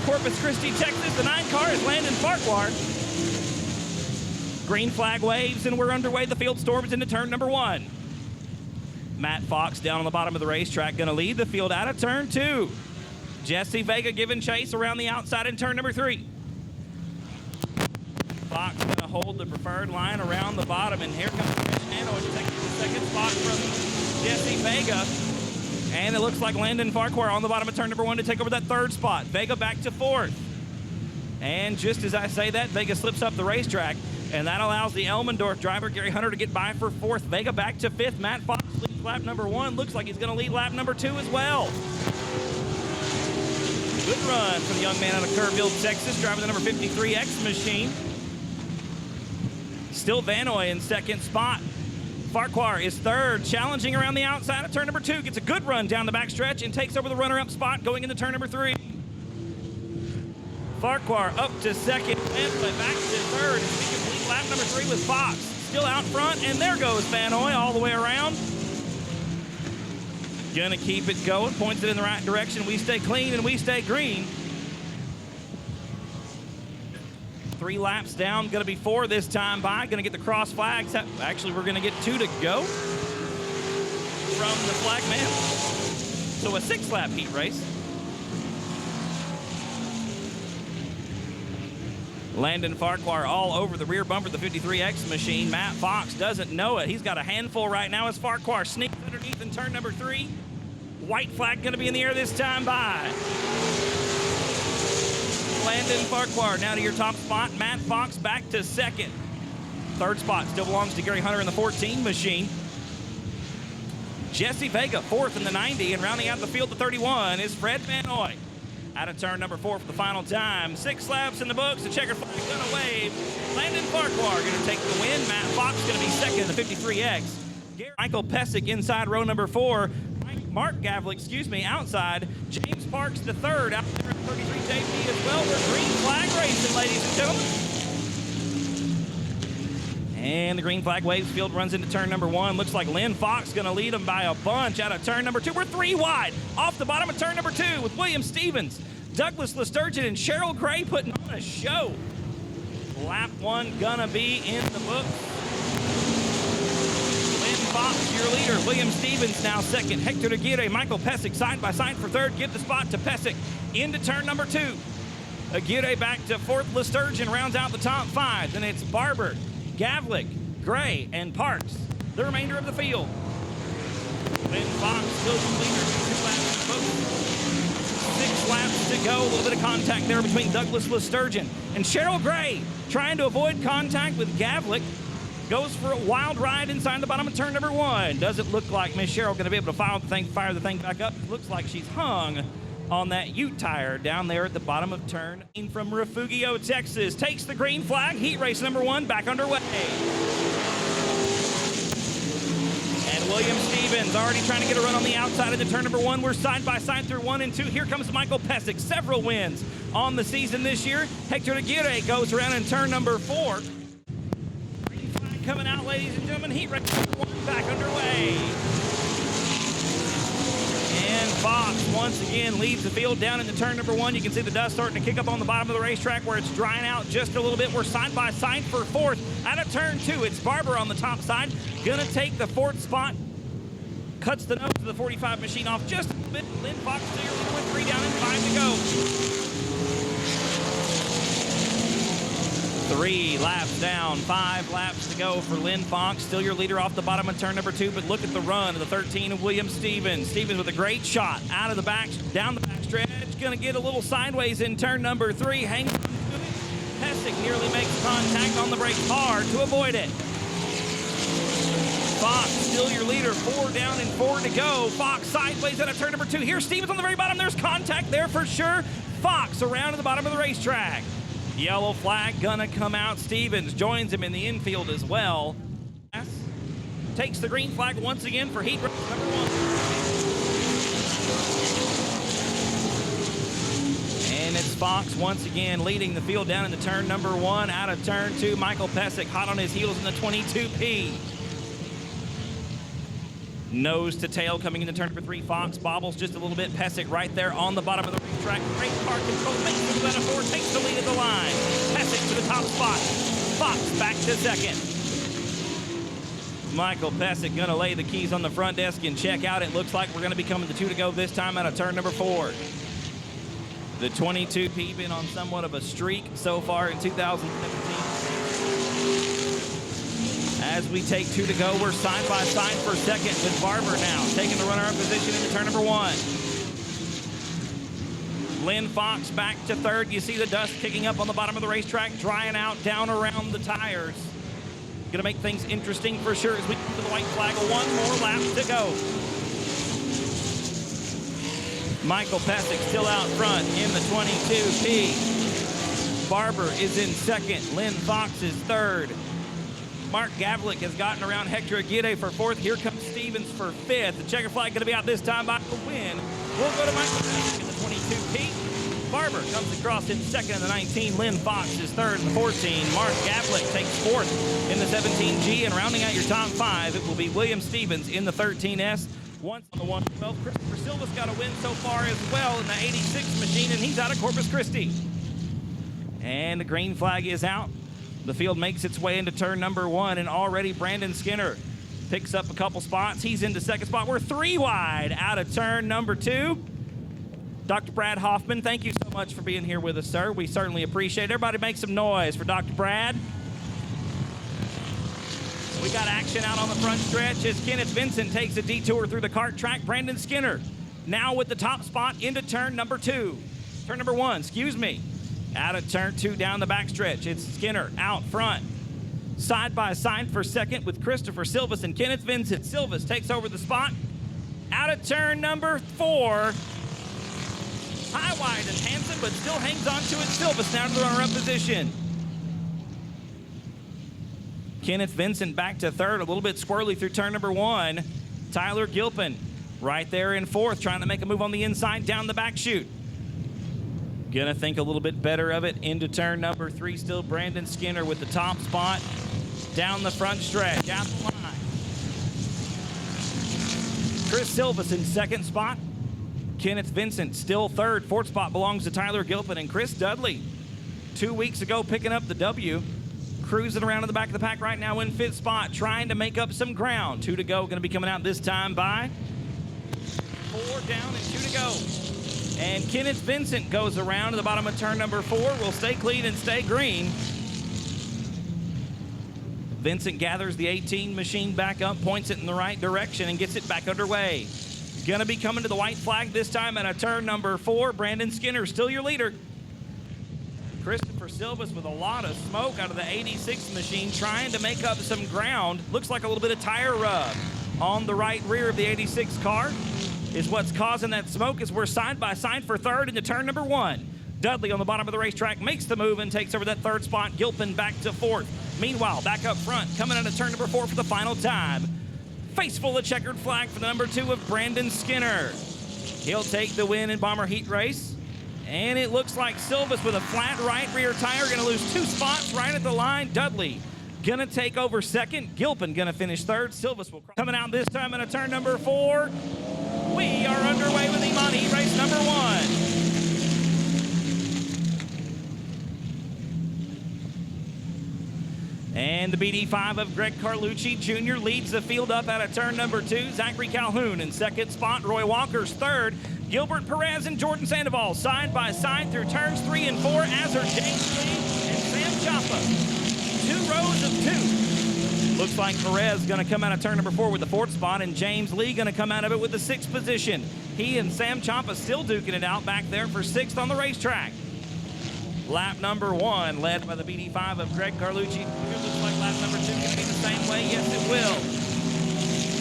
of Corpus Christi, Texas. The 9 car is Landon Farquhar. Green flag waves, and we're underway. The field storms into turn number 1. Matt Fox down on the bottom of the racetrack, going to lead the field out of turn 2. Jesse Vega giving chase around the outside in turn number 3. Fox going to hold the preferred line around the bottom, and here comes Nano taking the second spot from Jesse Vega. And it looks like Landon Farquhar on the bottom of turn number 1 to take over that 3rd spot. Vega back to 4th. And just as I say that, Vega slips up the racetrack, and that allows the Elmendorf driver, Gary Hunter, to get by for 4th. Vega back to 5th. Matt Fox leads lap number 1. Looks like he's going to lead lap number 2 as well. Good run for the young man out of Kerrville, Texas, driving the number 53X machine. Still Vanoy in 2nd spot. Farquhar is 3rd, challenging around the outside of turn number 2. Gets a good run down the backstretch and takes over the runner-up spot going into turn number 3. Farquhar up to 2nd, Vanoy back to 3rd. And we complete lap number 3 with Fox still out front, and there goes Vanoy all the way around. Gonna keep it going, points it in the right direction. We stay clean and we stay green. 3 laps down, gonna be 4 this time by. Gonna get the cross flags. Actually, we're gonna get 2 to go from the flag man. So a 6-lap heat race. Landon Farquhar all over the rear bumper of the 53X machine. Matt Fox doesn't know it. He's got a handful right now as Farquhar sneaks underneath in turn number 3. White flag gonna be in the air this time by. Landon Farquhar now to your top spot. Matt Fox back to 2nd. 3rd spot still belongs to Gary Hunter in the 14 machine. Jesse Vega 4th in the 90, and rounding out the field to 31 is Fred Vanoy. Out of turn number 4 for the final time. 6 laps in the books. The checker flag gonna wave. Landon Farquhar gonna take the win. Matt Fox gonna be 2nd in the 53X. Michael Pesic inside row number 4. Mark Gavlik, outside. James Parks the 3rd out there at 33 JP as well. We're green flag racing, ladies and gentlemen. And the green flag waves. Field runs into turn number 1. Looks like Lynn Fox going to lead them by a bunch out of turn number 2. We're 3 wide off the bottom of turn number 2 with William Stevens, Douglas Lesturgeon, and Cheryl Gray putting on a show. Lap 1 gonna be in the book. Fox, your leader. William Stevens now 2nd. Hector Aguirre, Michael Pesic side by side for 3rd. Give the spot to Pesic into turn number 2. Aguirre back to 4th. Lesturgeon rounds out the top 5. Then it's Barber, Gavlik, Gray, and Parks. The remainder of the field. Then Fox still the leader. 2 laps to both. 6 laps to go. A little bit of contact there between Douglas Lesturgeon and Cheryl Gray trying to avoid contact with Gavlik. Goes for a wild ride inside the bottom of turn number 1. Doesn't look like Miss Cheryl going to be able to fire the thing back up. Looks like she's hung on that Ute tire down there at the bottom of turn. From Refugio, Texas, takes the green flag. Heat race number 1 back underway. And William Stevens already trying to get a run on the outside into turn number 1. We're side by side through 1 and 2. Here comes Michael Pesic. Several wins on the season this year. Hector Aguirre goes around in turn number 4. Coming out, ladies and gentlemen, heat race number 1 back underway. And Fox once again leads the field down into turn number 1. You can see the dust starting to kick up on the bottom of the racetrack where it's drying out just a little bit. We're side by side for 4th. Out of turn 2, it's Barber on the top side. Gonna take the 4th spot. Cuts the nose of the 45 machine off just a little bit. Lynn Fox clear with 3 down and 5 to go. 3 laps down, 5 laps to go for Lynn Fox. Still your leader off the bottom of turn number 2, but look at the run of the 13 of William Stevens. Stevens with a great shot out of the back, down the back stretch. Gonna get a little sideways in turn number 3. Hangs on to it. Pesic nearly makes contact on the brakes hard to avoid it. Fox still your leader, 4 down and 4 to go. Fox sideways out of turn number 2. Here's Stevens on the very bottom. There's contact there for sure. Fox around to the bottom of the racetrack. Yellow flag gonna come out. Stevens joins him in the infield as well. Takes the green flag once again for heat race number 1. And it's Fox once again leading the field down into turn number 1. Out of turn 2, Michael Pesic hot on his heels in the 22P. Nose to tail coming into turn number 3. Fox bobbles just a little bit. Pesic right there on the bottom of the racetrack. Great car control. Makes the out of 4 takes the lead at the line. Pesic to the top spot. Fox back to second. Michael Pesic going to lay the keys on the front desk and check out. It looks like we're going to be coming to 2 to go this time out of turn number 4. The 22P been on somewhat of a streak so far in 2017. As we take 2 to go, we're side by side for second with Barber now taking the runner-up position into turn number 1. Lynn Fox back to third. You see the dust kicking up on the bottom of the racetrack, drying out down around the tires. Going to make things interesting for sure as we come to the white flag. 1 more lap to go. Michael Pesic still out front in the 22P. Barber is in second. Lynn Fox is third. Mark Gavlik has gotten around Hector Aguirre for fourth. Here comes Stevens for fifth. The checker flag going to be out this time by the win. We'll go to Michael Pesic in the 22P. Barber comes across in second in the 19. Lynn Fox is third in the 14. Mark Gavlik takes fourth in the 17G. And rounding out your top 5, it will be William Stevens in the 13S. Once on the 112. Christopher Silva's got a win so far as well in the 86 machine, and he's out of Corpus Christi. And the green flag is out. The field makes its way into turn number 1, and already Brandon Skinner picks up a couple spots. He's into second spot. We're 3 wide out of turn number 2. Dr. Brad Hoffman, thank you so much for being here with us, sir. We certainly appreciate it. Everybody make some noise for Dr. Brad. We got action out on the front stretch as Kenneth Vincent takes a detour through the kart track. Brandon Skinner now with the top spot into turn number 2. Turn number 1, excuse me. Out of turn 2 down the backstretch. It's Skinner out front. Side by side for second with Christopher Silvas and Kenneth Vincent. Silvas takes over the spot. Out of turn number 4. High, wide, and Hansen, but still hangs on to it. Silvas now to the runner-up position. Kenneth Vincent back to third, a little bit squirrely through turn number 1. Tyler Gilpin right there in fourth, trying to make a move on the inside down the back chute. Gonna think a little bit better of it into turn number 3. Still Brandon Skinner with the top spot down the front stretch. Out the line. Chris Silvas in second spot. Kenneth Vincent still third. Fourth spot belongs to Tyler Gilpin, and Chris Dudley 2 weeks ago picking up the W. Cruising around in the back of the pack right now in fifth spot, trying to make up some ground. 2 to go, going to be coming out this time by 4 down and 2 to go. And Kenneth Vincent goes around to the bottom of turn number 4. Will stay clean and stay green. Vincent gathers the 18 machine back up, points it in the right direction, and gets it back underway. Going to be coming to the white flag this time at a turn number 4. Brandon Skinner, still your leader. Christopher Silvas with a lot of smoke out of the 86 machine, trying to make up some ground. Looks like a little bit of tire rub on the right rear of the 86 car is what's causing that smoke as we're side by side for third into turn number 1. Dudley on the bottom of the racetrack makes the move and takes over that third spot. Gilpin back to fourth. Meanwhile, back up front, coming out of turn number 4 for the final time. Face full of checkered flag for the number 2 of Brandon Skinner. He'll take the win in Bomber Heat race. And it looks like Silvas with a flat right rear tire going to lose 2 spots right at the line. Dudley going to take over second. Gilpin going to finish third. Silvas will coming out this time in a turn number 4. We are underway with Emod Heat race number 1. And the BD5 of Greg Carlucci Jr. leads the field up out of turn number 2. Zachary Calhoun in second spot. Roy Walker's third. Gilbert Perez and Jordan Sandoval side by side through turns 3 and 4. As are James Lee and Sam Chapa. 2 rows of 2. Looks like Perez going to come out of turn number 4 with the 4th spot, and James Lee going to come out of it with the 6th position. He and Sam Chapa still duking it out back there for 6th on the racetrack. Lap number 1 led by the BD5 of Greg Carlucci. Looks like lap number 2 going to be the same way. Yes, it will.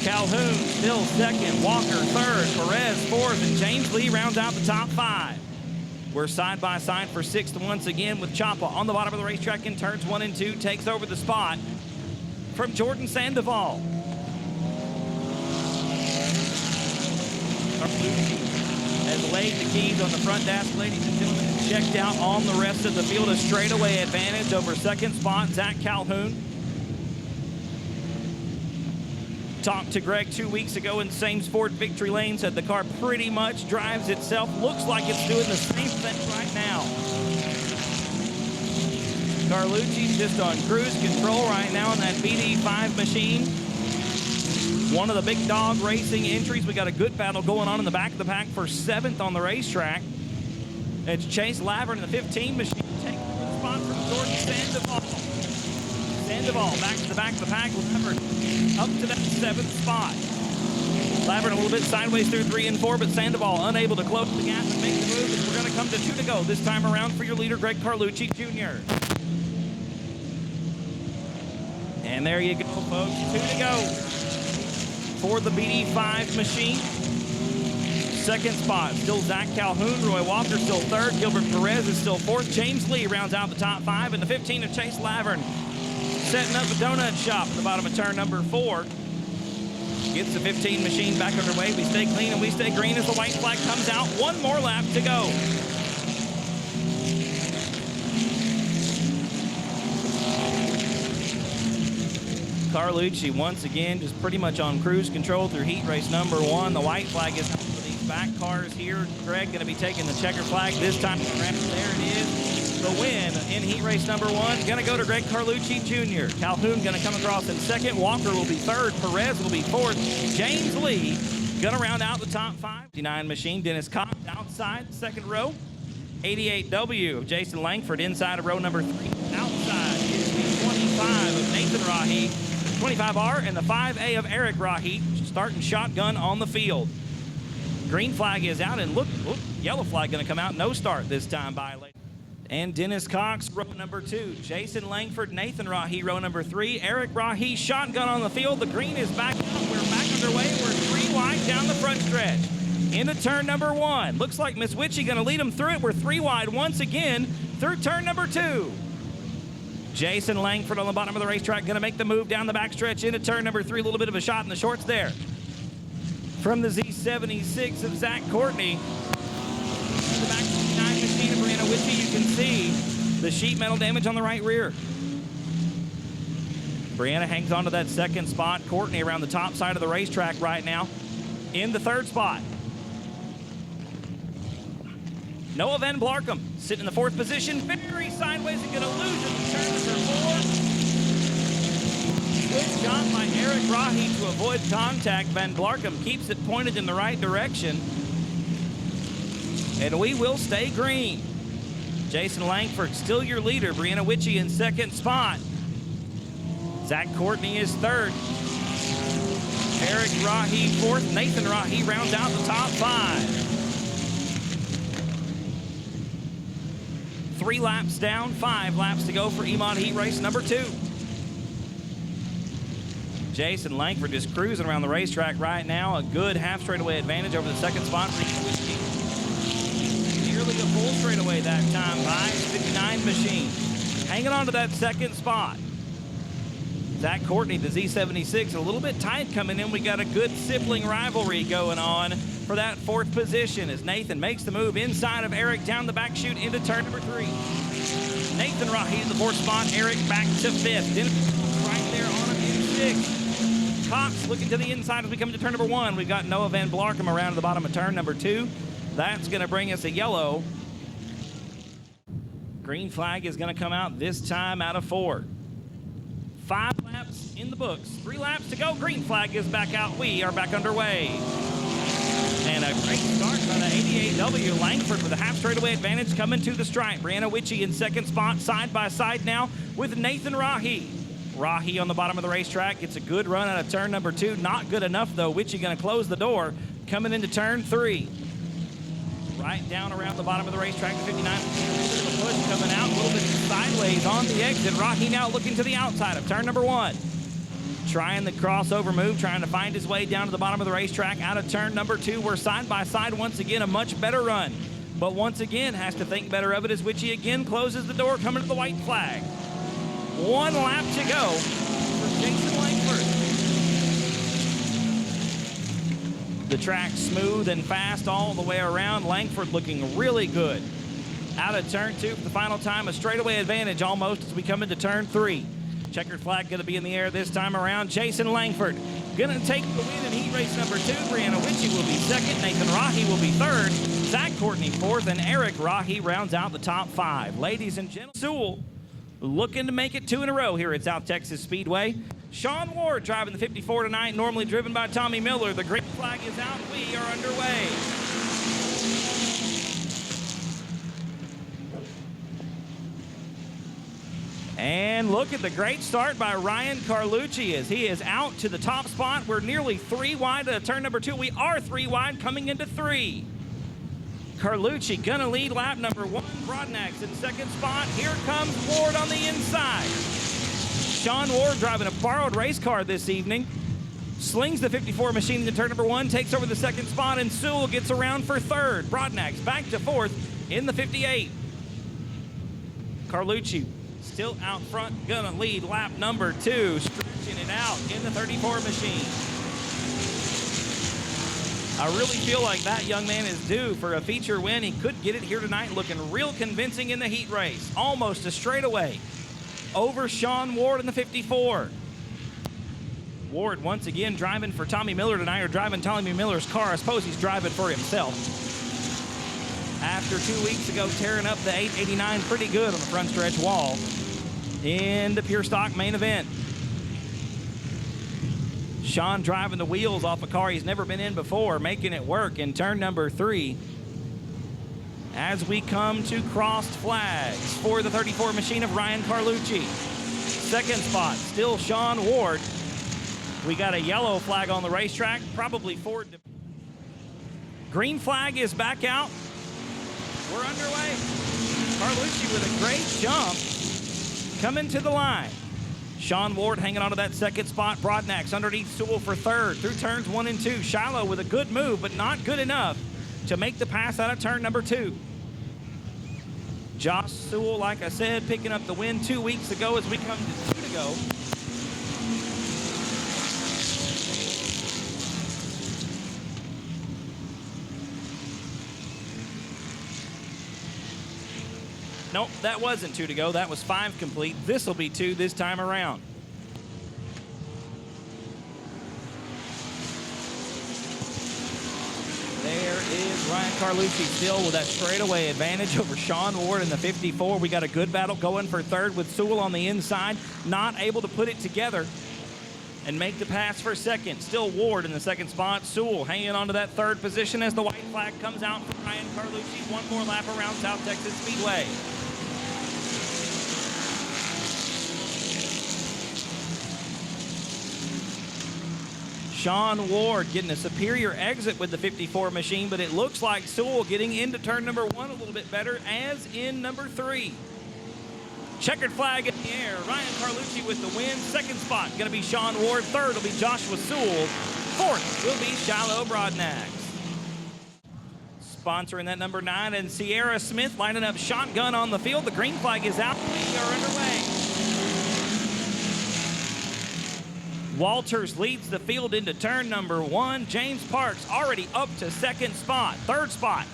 Calhoun still second, Walker third, Perez fourth, and James Lee rounds out the top 5. We're side by side for 6th once again with Chapa on the bottom of the racetrack in turns 1 and 2. Takes over the spot from Jordan Sandoval. Carlucci has laid the keys on the front desk, ladies and gentlemen, and checked out on the rest of the field. A straightaway advantage over second spot, Zach Calhoun. Talked to Greg 2 weeks ago in Sames Ford Victory Lane, said the car pretty much drives itself. Looks like it's doing the same thing right now. Carlucci's just on cruise control right now in that BD5 machine. One of the big dog racing entries. We got a good battle going on in the back of the pack for 7th on the racetrack. It's Chase Laverne in the 15 machine taking over the spot from Jordan Sandoval. Sandoval back to the back of the pack. Laverne up to that 7th spot. Laverne a little bit sideways through 3 and 4, but Sandoval unable to close the gap and make the move. As we're going to come to 2 to go this time around for your leader, Greg Carlucci Jr. And there you go, folks. 2 to go for the BD5 machine. 2nd spot, still Zach Calhoun. Roy Walker still 3rd. Gilbert Perez is still 4th. James Lee rounds out the top 5. And the 15 of Chase Laverne setting up a donut shop at the bottom of turn number 4. Gets the 15 machine back underway. We stay clean and we stay green as the white flag comes out. 1 more lap to go. Carlucci once again just pretty much on cruise control through heat race number 1. The white flag is out for these back cars here. Greg going to be taking the checker flag this time around. There it is. The win in heat race number 1 going to go to Greg Carlucci Jr. Calhoun going to come across in 2nd. Walker will be 3rd. Perez will be 4th. James Lee going to round out the top 5. 59 machine. Dennis Cox outside 2nd row. 88W of Jason Langford inside of row number 3. Outside is the 25 of Nathan Rahi. 25R and the 5A of Eric Rahi starting shotgun on the field. Green flag is out and look, yellow flag going to come out. No start this time by late. And Dennis Cox, row number 2. Jason Langford, Nathan Rahi, row number 3. Eric Rahi, shotgun on the field. The green is back out. We're back underway. We're 3 wide down the front stretch. Into turn number 1. Looks like Miss Witchy going to lead them through it. We're 3 wide once again through turn number 2. Jason Langford on the bottom of the racetrack going to make the move down the backstretch into turn number 3. A little bit of a shot in the shorts there. From the Z76 of Zach Courtney. The back 59 machine of Brianna Witchy, you can see the sheet metal damage on the right rear. Brianna hangs on to that 2nd spot. Courtney around the top side of the racetrack right now in the 3rd spot. Noah Van Blarkum sitting in the 4th position. Very sideways and going to lose it in turn number 4. Good shot by Eric Rahi to avoid contact. Van Blarkum keeps it pointed in the right direction. And we will stay green. Jason Langford still your leader. Brianna Witchy in 2nd spot. Zach Courtney is 3rd. Eric Rahi 4th. Nathan Rahi rounds out the top 5. 3 laps down, 5 laps to go for Emod Heat race number 2. Jason Langford is cruising around the racetrack right now. A good half straightaway advantage over the 2nd spot. Nearly a full straightaway that time by 59 machine. Hanging on to that 2nd spot. Zach Courtney, the Z76, a little bit tight coming in. We got a good sibling rivalry going on for that 4th position as Nathan makes the move inside of Eric down the back chute into turn number 3. Nathan Rahi in the 4th spot. Eric back to 5th. Dennis right there on him in 6th. Cox looking to the inside as we come into turn number 1. We've got Noah Van Blarkum around to the bottom of turn number 2. That's going to bring us a yellow. Green flag is going to come out this time out of 4. 5 laps in the books. 3 laps to go. Green flag is back out. We are back underway. And a great start by the 88W. Langford with a half straightaway advantage coming to the stripe. Brianna Witchy in 2nd spot, side by side now with Nathan Rahi. Rahi on the bottom of the racetrack gets a good run out of turn number 2. Not good enough though. Witchy going to close the door coming into turn 3. Right down around the bottom of the racetrack, 59. A little bit of a push coming out, a little bit sideways on the exit. Rahi now looking to the outside of turn number 1. Trying the crossover move, trying to find his way down to the bottom of the racetrack out of turn number 2. We're side by side once again, a much better run. But once again, has to think better of it as Witchy again closes the door coming to the white flag. 1 lap to go for Jason Langford. The track smooth and fast all the way around. Langford looking really good. Out of turn 2 for the final time, a straightaway advantage almost as we come into turn 3. Checkered flag going to be in the air this time around. Jason Langford going to take the win in heat race number 2. Brianna Witchy will be 2nd. Nathan Rahi will be 3rd. Zach Courtney 4th. And Eric Rahi rounds out the top 5. Ladies and gentlemen, Sewell looking to make it 2 in a row here at South Texas Speedway. Sean Ward driving the 54 tonight, normally driven by Tommy Miller. The green flag is out. We are underway. And look at the great start by Ryan Carlucci as he is out to the top spot. We're nearly 3 wide at turn number 2. We are 3 wide coming into 3. Carlucci gonna lead lap number 1. Broadnax in second spot. Here comes Ward on the inside. Sean Ward driving a borrowed race car this evening. Slings the 54 machine into turn number 1, takes over the second spot, and Sewell gets around for 3rd. Broadnax back to 4th in the 58. Carlucci still out front, gonna lead lap number 2, stretching it out in the 34 machine. I really feel like that young man is due for a feature win. He could get it here tonight, looking real convincing in the heat race. Almost a straightaway over Sean Ward in the 54. Ward once again driving for Tommy Miller tonight, or driving Tommy Miller's car. I suppose he's driving for himself. After 2 weeks ago tearing up the 889 pretty good on the front stretch wall in the pure stock main event. Sean driving the wheels off a car he's never been in before, making it work in turn number 3. As we come to crossed flags for the 34 machine of Ryan Carlucci. Second spot, still Sean Ward. We got a yellow flag on the racetrack, probably Ford. Green flag is back out. We're underway. Carlucci with a great jump coming to the line. Sean Ward hanging on to that second spot. Broadnax underneath Sewell for 3rd through turns 1 and 2. Shiloh with a good move, but not good enough to make the pass out of turn number 2. Josh Sewell, like I said, picking up the win 2 weeks ago as we come to 2 to go. Nope, that wasn't 2 to go. That was 5 complete. This will be 2 this time around. There is Ryan Carlucci still with that straightaway advantage over Sean Ward in the 54. We got a good battle going for 3rd with Sewell on the inside, not able to put it together and make the pass for 2nd. Still Ward in the 2nd spot. Sewell hanging on to that 3rd position as the white flag comes out for Ryan Carlucci. 1 more lap around South Texas Speedway. Sean Ward getting a superior exit with the 54 machine, but it looks like Sewell getting into turn number 1 a little bit better, as in number 3. Checkered flag in the air. Ryan Carlucci with the win. 2nd spot going to be Sean Ward. 3rd will be Joshua Sewell. 4th will be Shiloh Broadnax. Sponsoring that number 9, and Sierra Smith lining up shotgun on the field. The green flag is out. We are underway. Walters leads the field into turn number 1. James Parks already up to 2nd spot. 3rd spot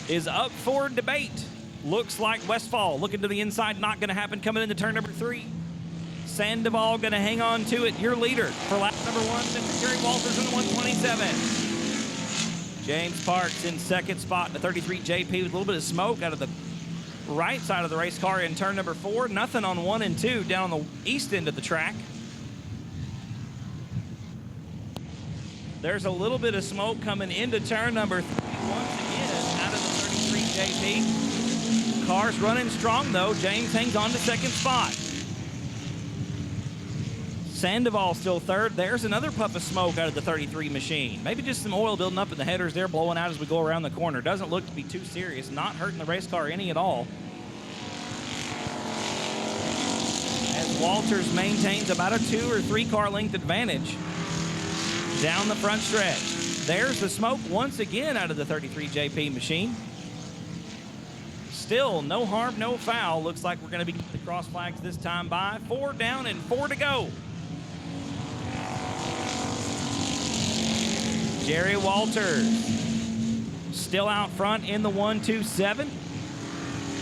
is up for debate. Looks like Westfall looking to the inside. Not going to happen coming into turn number 3. Sandoval going to hang on to it. Your leader for lap number 1, Mr. Terry Walters in the 127. James Parks in 2nd spot. The 33 JP with a little bit of smoke out of the right side of the race car in turn number 4. Nothing on 1 and 2 down on the east end of the track. There's a little bit of smoke coming into turn number 3 once again out of the 33 JP. Car's running strong though. James hangs on to 2nd spot. Sandoval still 3rd. There's another puff of smoke out of the 33 machine. Maybe just some oil building up in the headers there, blowing out as we go around the corner. Doesn't look to be too serious. Not hurting the race car any at all. As Walters maintains about a 2 or 3 car length advantage down the front stretch. There's the smoke once again out of the 33 JP machine. Still no harm, no foul. Looks like we're going to be getting the cross flags this time by. 4 down and 4 to go. Jerry Walters still out front in the 127.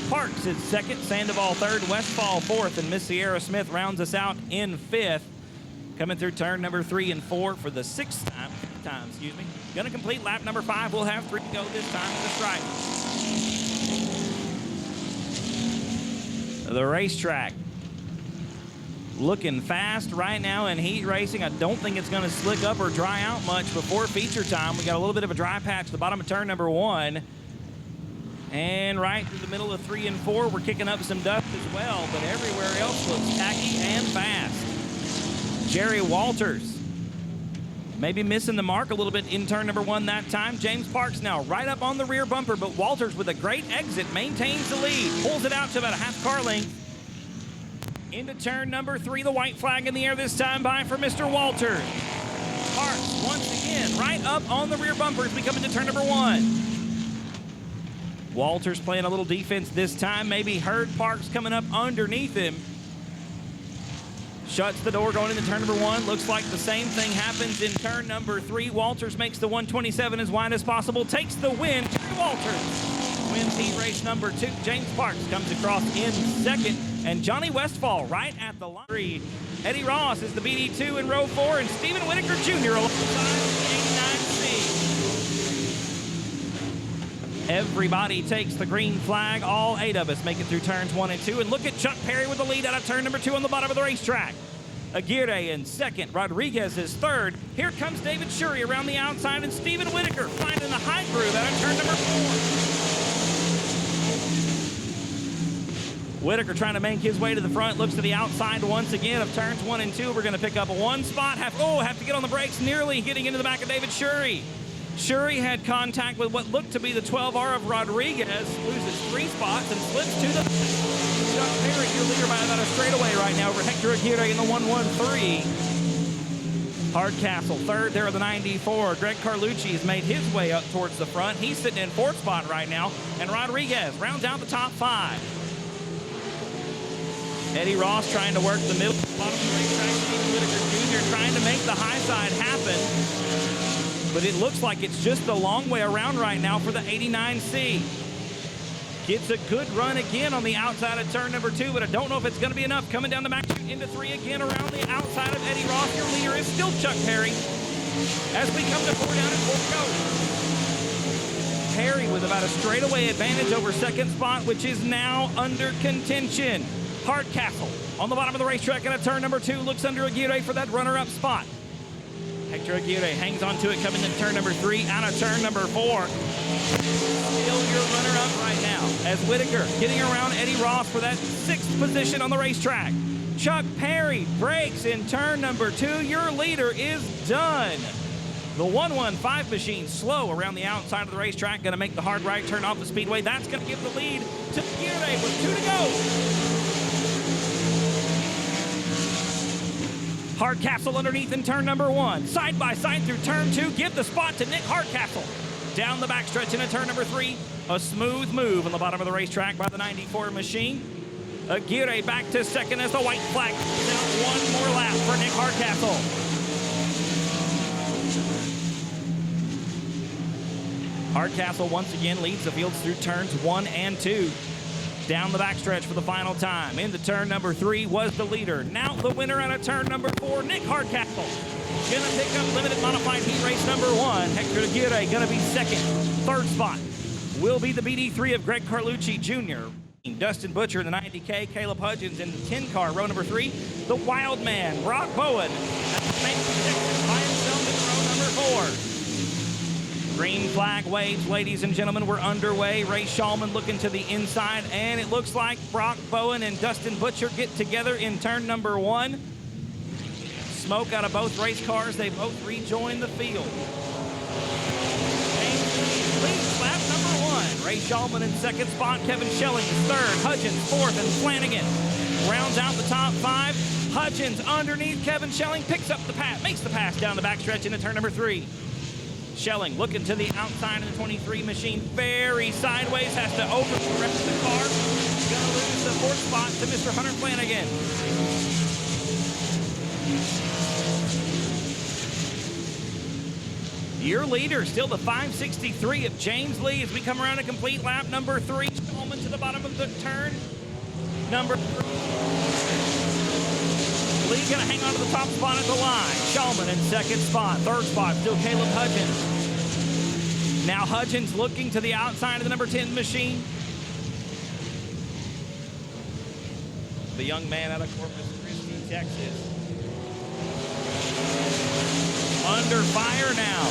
Parks is 2nd, Sandoval 3rd, Westfall 4th, and Miss Sierra Smith rounds us out in 5th. Coming through turn number 3 and 4 for the 6th time. Gonna complete lap number 5. We'll have 3 to go this time to the stripe. the racetrack. Looking fast right now in heat racing. I don't think it's going to slick up or dry out much before feature time. We got a little bit of a dry patch at the bottom of turn number 1. And right through the middle of 3 and 4, we're kicking up some dust as well, but everywhere else looks tacky and fast. Jerry Walters maybe missing the mark a little bit in turn number 1 that time. James Parks now right up on the rear bumper, but Walters with a great exit maintains the lead, pulls it out to about a half car length. Into turn number 3, the white flag in the air this time by for Mr. Walters. Parks once again right up on the rear bumper as we come into turn number 1. Walters playing a little defense this time, maybe heard Parks coming up underneath him. Shuts the door going into turn number 1. Looks like the same thing happens in turn number 3. Walters makes the 127 as wide as possible, takes the win. Jerry Walters wins heat race number 2. James Parks comes across in second, and Johnny Westfall right at the line. 3. Eddie Ross is the BD2 in row 4, and Stephen Whitaker Jr. alongside the 89C. Everybody takes the green flag. All 8 of us make it through turns 1 and 2. And look at Chuck Perry with the lead out of turn number 2 on the bottom of the racetrack. Aguirre in second. Rodriguez is third. Here comes David Shurey around the outside, and Stephen Whitaker finding the high groove out of turn number 4. Whitaker trying to make his way to the front. Looks to the outside once again of turns 1 and 2. We're going to pick up a 1 spot. Have to get on the brakes, nearly getting into the back of David Shurey. Shurey had contact with what looked to be the 12R of Rodriguez, loses 3 spots and slips to the Chuck Perry, your leader by about a straightaway right now over Hector Aguirre in the 113. Hardcastle third there of the 94. Greg Carlucci has made his way up towards the front. He's sitting in 4th spot right now, and Rodriguez rounds out the top 5. Eddie Ross trying to work the middle bottom of the racetrack. Stephen Whitaker Jr. trying to make the high side happen. But it looks like it's just a long way around right now for the 89C. Gets a good run again on the outside of turn number 2, but I don't know if it's going to be enough. Coming down the back chute into 3 again around the outside of Eddie Ross. Your leader is still Chuck Perry. As we come to 4 down and 4 go. Perry with about a straightaway advantage over 2nd spot, which is now under contention. Hardcastle on the bottom of the racetrack at a turn number 2. Looks under Aguirre for that runner-up spot. Hector Aguirre hangs on to it coming into turn number 3, out of turn number 4. Still your runner-up right now as Whitaker getting around Eddie Ross for that 6th position on the racetrack. Chuck Perry breaks in turn number 2. Your leader is done. The 115 machine slow around the outside of the racetrack. Going to make the hard right turn off the speedway. That's going to give the lead to Aguirre with 2 to go. Hardcastle underneath in turn number 1. Side by side through turn 2. Give the spot to Nick Hardcastle. Down the backstretch into turn number 3. A smooth move on the bottom of the racetrack by the 94 machine. Aguirre back to second as the white flag. Now 1 more lap for Nick Hardcastle. Hardcastle once again leads the fields through turns 1 and 2. Down the backstretch for the final time. Into turn number 3 was the leader. Now the winner out of turn number 4, Nick Hardcastle. Gonna pick up limited modified heat race number 1. Hector Aguirre gonna be second. 3rd spot will be the BD3 of Greg Carlucci Jr. Dustin Butcher in the 90K. Caleb Hudgens in the 10 car, row number 3. The wild man, Brock Bowen, at the main section by himself in row number 4. Green flag waves, ladies and gentlemen. We're underway. Ray Shulman looking to the inside, and it looks like Brock Bowen and Dustin Butcher get together in turn number 1. Smoke out of both race cars. They both rejoin the field. Leads lap number 1. Ray Shulman in 2nd spot. Kevin Schelling is 3rd. Hudgens 4th, and Flanagan rounds out the top 5. Hudgens underneath Kevin Schelling picks up the pass, makes the pass down the backstretch into turn number 3. Schelling looking to the outside of the 23 machine, very sideways, has to open the rest of the car. Gonna lose the 4th spot to Mr. Hunter Flanagan. Your leader, still the 563 of James Lee as we come around a complete lap number 3. Shulman to the bottom of the turn. Number 3. Lee gonna hang on to the top spot at the line. Shulman in 2nd spot. 3rd spot, still Caleb Hudgens. Now Hudgens looking to the outside of the number 10 machine. the young man out of Corpus Christi, Texas. Under fire now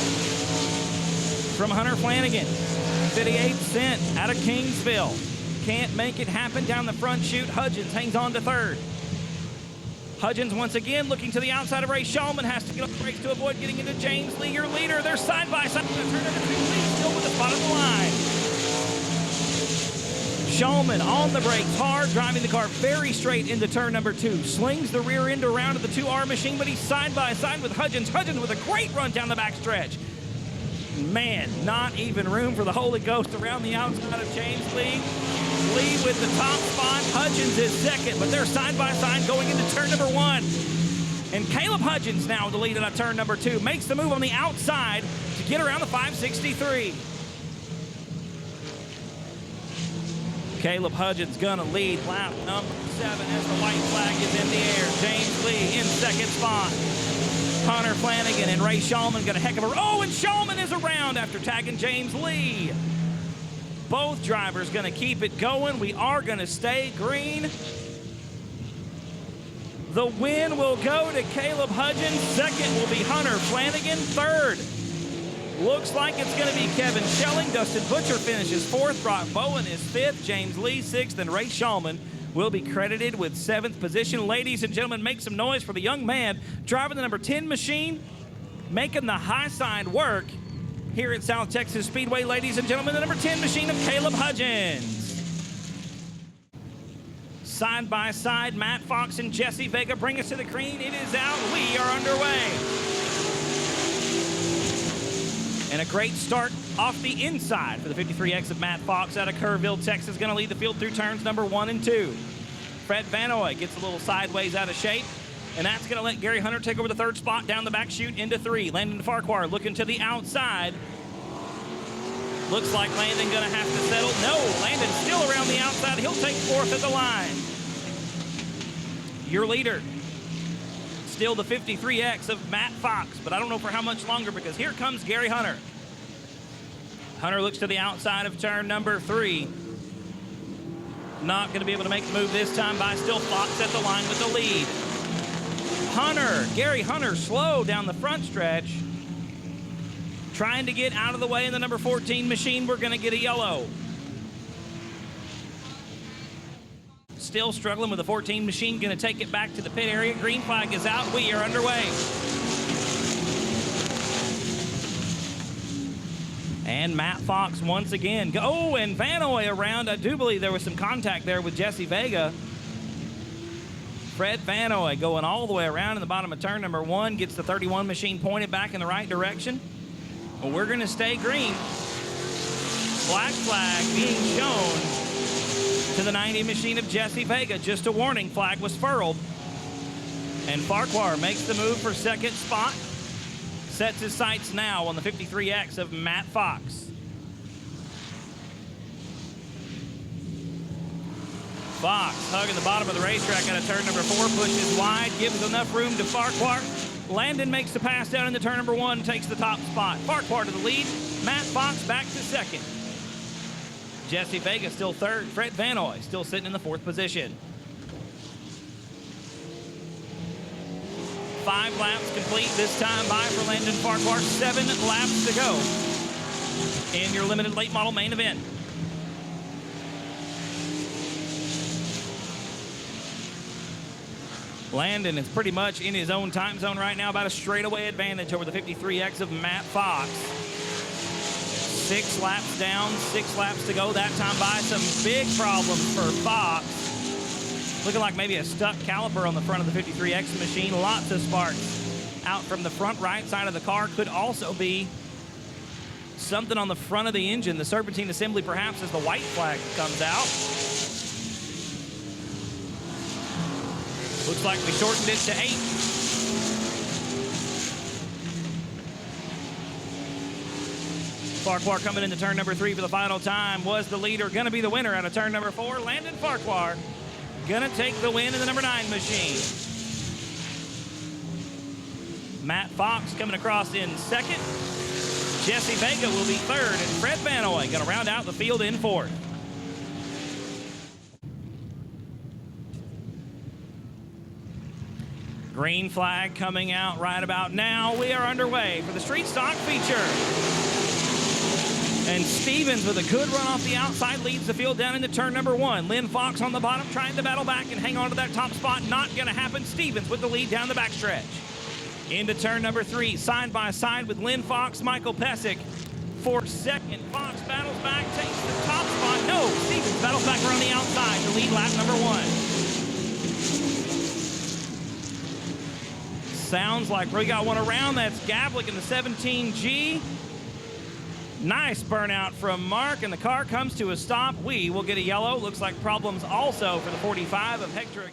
from Hunter Flanagan. 58 Cent out of Kingsville. Can't make it happen down the front chute. Hudgens hangs on to third. Hudgens once again looking to the outside of Ray Shulman. Has to get on the brakes to avoid getting into James Lee, your leader. They're side by side. Turn number 2, Lee still with the spot on the line. Shulman on the brakes, hard, driving the car very straight into turn number 2. Slings the rear end around to the 2R machine, but he's side by side with Hudgens. Hudgens with a great run down the backstretch. Man, not even room for the Holy Ghost around the outside of James Lee. Lee with the top spot. Hudgens is second, but they're side by side going into turn number 1. And Caleb Hudgens now with the lead on turn number 2. Makes the move on the outside to get around the 563. Caleb Hudgens gonna lead lap number 7 as the white flag is in the air. James Lee in second spot. Hunter Flanagan and Ray Shulman got a heck of a... Oh, and Shulman is around after tagging James Lee. Both drivers gonna keep it going. We are gonna stay green. The win will go to Caleb Hudgens. Second will be Hunter Flanagan. Third looks like it's going to be Kevin Schelling. Dustin Butcher finishes 4th. Brock Bowen is 5th. James Lee 6th. And Ray Shulman will be credited with 7th position. Ladies and gentlemen, make some noise for the young man driving the number 10 machine, making the high side work here at South Texas Speedway. Ladies and gentlemen, the number 10 machine of Caleb Hudgens. Side by side, Matt Fox and Jesse Vega bring us to the green. It is out. We are underway. And a great start off the inside for the 53X of Matt Fox out of Kerrville, Texas. Going to lead the field through turns number 1 and 2. Fred Vanoy gets a little sideways out of shape, and that's going to let Gary Hunter take over the 3rd spot down the back chute into 3. Landon Farquhar looking to the outside. Looks like Landon going to have to settle. No, Landon still around the outside. He'll take 4th at the line. Your leader, still the 53X of Matt Fox, but I don't know for how much longer because here comes Gary Hunter. Hunter looks to the outside of turn number 3. Not going to be able to make the move this time by still Fox at the line with the lead. Gary Hunter slow down the front stretch. Trying to get out of the way in the number 14 machine. We're going to get a yellow. Still struggling with the 14 machine. Going to take it back to the pit area. Green flag is out. We are underway. And Matt Fox once again. Oh, and Vanoy around. I do believe there was some contact there with Jesse Vega. Fred Vanoy going all the way around in the bottom of turn number 1. Gets the 31 machine pointed back in the right direction. Well, we're going to stay green. Black flag being shown to the 90 machine of Jesse Vega. Just a warning, flag was furled. And Farquhar makes the move for 2nd spot. Sets his sights now on the 53X of Matt Fox. Fox hugging the bottom of the racetrack out of turn number 4, pushes wide, gives enough room to Farquhar. Landon makes the pass down into turn number 1, takes the top spot. Farquhar to the lead, Matt Fox back to 2nd. Jesse Vega still 3rd, Fred Vanoy still sitting in the 4th position. 5 laps complete this time by for Landon Farquhar. 7 laps to go in your limited late model main event. Landon is pretty much in his own time zone right now, about a straightaway advantage over the 53X of Matt Fox. 6 laps down, 6 laps to go. That time by some big problems for Fox. Looking like maybe a stuck caliper on the front of the 53X machine. Lots of sparks out from the front right side of the car. Could also be something on the front of the engine. The serpentine assembly perhaps as the white flag comes out. Looks like we shortened it to 8. Farquhar coming into turn number 3 for the final time. Was the leader, going to be the winner out of turn number 4. Landon Farquhar going to take the win in the number 9 machine. Matt Fox coming across in 2nd. Jesse Vega will be 3rd, and Fred Vanoy going to round out the field in 4th. Green flag coming out right about now. We are underway for the street stock feature. And Stevens with a good run off the outside leads the field down into turn number 1. Lynn Fox on the bottom trying to battle back and hang on to that top spot. Not going to happen. Stevens with the lead down the backstretch. Into turn number 3, side by side with Lynn Fox, Michael Pesic. For second, Fox battles back, takes the top spot. No, Stevens battles back around the outside to lead lap number 1. Sounds like we got one around. That's Gavlik in the 17G. Nice burnout from Mark, and the car comes to a stop. We will get a yellow. Looks like problems also for the 45 of Hector.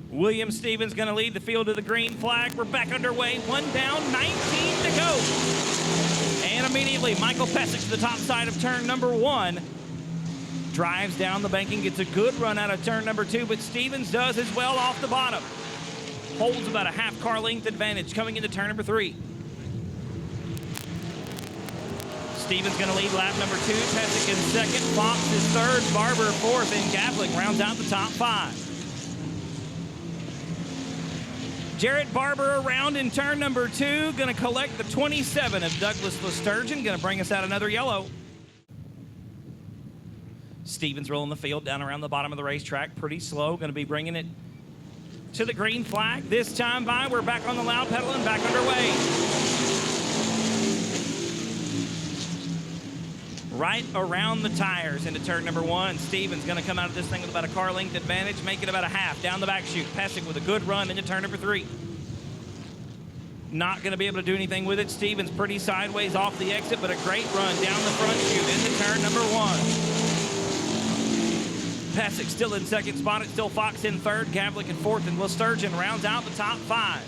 William Stevens going to lead the field to the green flag. We're back underway. 1 down, 19 to go. And immediately, Michael Pesic to the top side of turn number 1. Drives down the banking, gets a good run out of turn number 2, but Stevens does as well off the bottom. Holds about a half car length advantage coming into turn number 3. Stevens going to lead lap number 2, Pesic in second, Fox is third, Barber fourth, and Gavlik rounds out the top 5. Jarrett Barber around in turn number 2, going to collect the 27 of Douglas Lesturgeon, going to bring us out another yellow. Stevens rolling the field down around the bottom of the racetrack, pretty slow, going to be bringing it to the green flag. This time by, we're back on the loud pedal and back underway. Right around the tires into turn number 1. Stevens going to come out of this thing with about a car length advantage, make it about a half down the back chute. Pesic with a good run into turn number 3. Not going to be able to do anything with it. Stevens pretty sideways off the exit, but a great run down the front chute into turn number 1. Pesic still in second spot. It's still Fox in third, Gavlik in fourth, and Lesturgeon rounds out the top 5.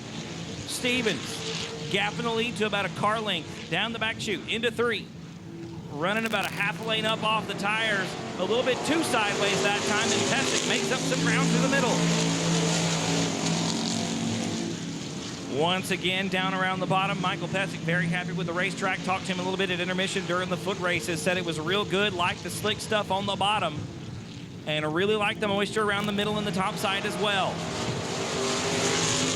Stevens gapping the lead to about a car length down the back chute into 3. Running about a half a lane up off the tires, a little bit too sideways that time, and Pesic makes up some ground through the middle. Once again, down around the bottom, Michael Pesic very happy with the racetrack. Talked to him a little bit at intermission during the foot races, said it was real good, liked the slick stuff on the bottom, and I really liked the moisture around the middle and the top side as well.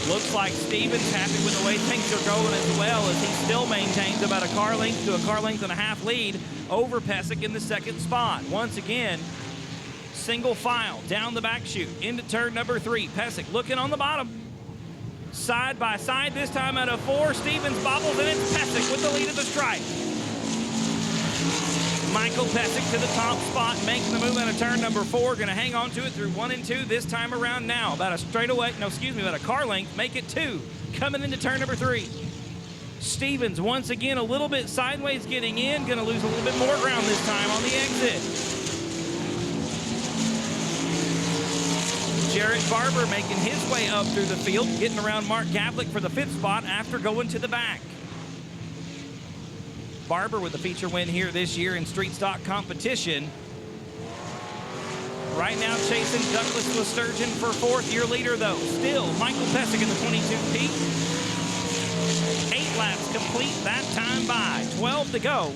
Looks like Stevens happy with the way things are going as well, as he still maintains about a car length to a car length and a half lead over Pesic in the second spot. Once again, single file down the back chute into turn number 3. Pesic looking on the bottom. Side by side this time out of 4. Stevens bobbles, and it's Pesic with the lead at the stripe. Michael Pesic to the top spot, making the move out of turn number 4. Going to hang on to it through 1 and 2 this time around now. About a straightaway, no, excuse me, about a car length. Make it 2. Coming into turn number 3. Stevens once again a little bit sideways getting in. Going to lose a little bit more ground this time on the exit. Jarrett Barber making his way up through the field, getting around Mark Gavlik for the 5th spot after going to the back. Barber with a feature win here this year in street stock competition. Right now chasing Douglas Lesturgeon for 4th year leader though. Still Michael Pesic in the 22P. 8 laps complete that time by. 12 to go.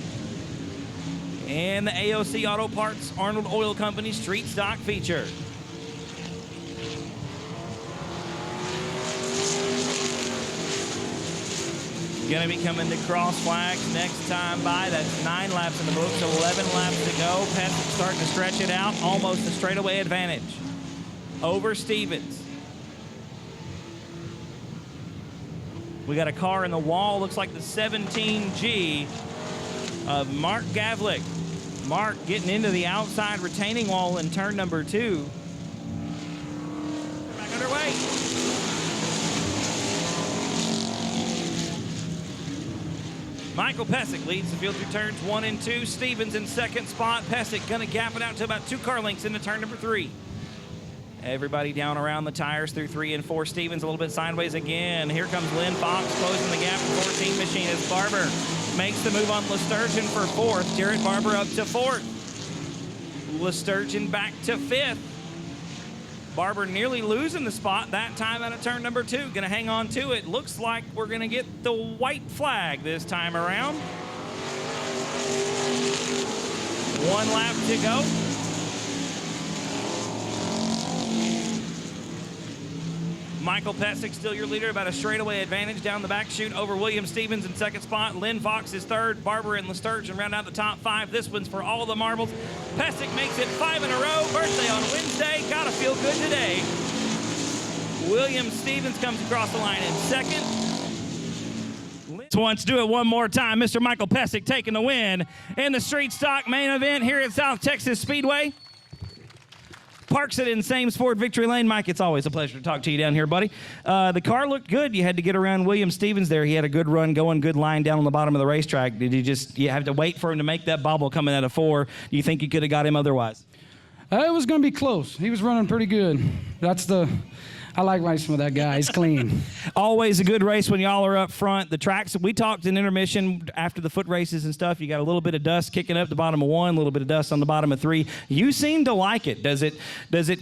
And the AOC Auto Parts Arnold Oil Company street stock feature. Going to be coming to cross flags next time by. That's 9 laps in the books, 11 laps to go. Pesic starting to stretch it out. Almost a straightaway advantage over Stevens. We got a car in the wall. Looks like the 17G of Mark Gavlik. Mark getting into the outside retaining wall in turn number 2. Back underway. Michael Pesic leads the field through turns 1 and 2. Stevens in second spot. Pesic going to gap it out to about 2 car lengths into turn number 3. Everybody down around the tires through 3 and 4. Stevens a little bit sideways again. Here comes Lynn Fox closing the gap to 14 Machinist. Barber makes the move on Lesturgeon for 4th. Jarrett Barber up to 4th. Lesturgeon back to 5th. Barber nearly losing the spot that time out of turn number 2. Going to hang on to it. Looks like we're going to get the white flag this time around. 1 lap to go. Michael Pesic still your leader, about a straightaway advantage down the back chute over William Stevens in second spot. Lynn Fox is third. Barber and Lesturgeon round out the top 5. This one's for all the marbles. Pesic makes it 5 in a row. Birthday on Wednesday. Gotta feel good today. William Stevens comes across the line in second. Wants to do it one more time. Mr. Michael Pesic taking the win in the street stock main event here at South Texas Speedway. Parks it in Sames Ford Victory Lane. Mike, it's always a pleasure to talk to you down here, buddy. The car looked good. You had to get around William Stevens there. He had a good run going, good line down on the bottom of the racetrack. Did you have to wait for him to make that bobble coming out of 4? Do you think you could have got him otherwise? It was going to be close. He was running pretty good. I like racing with that guy. He's clean. Always a good race when y'all are up front. The tracks, we talked in intermission after the foot races and stuff. You got a little bit of dust kicking up the bottom of 1, a little bit of dust on the bottom of 3. You seem to like it. Does it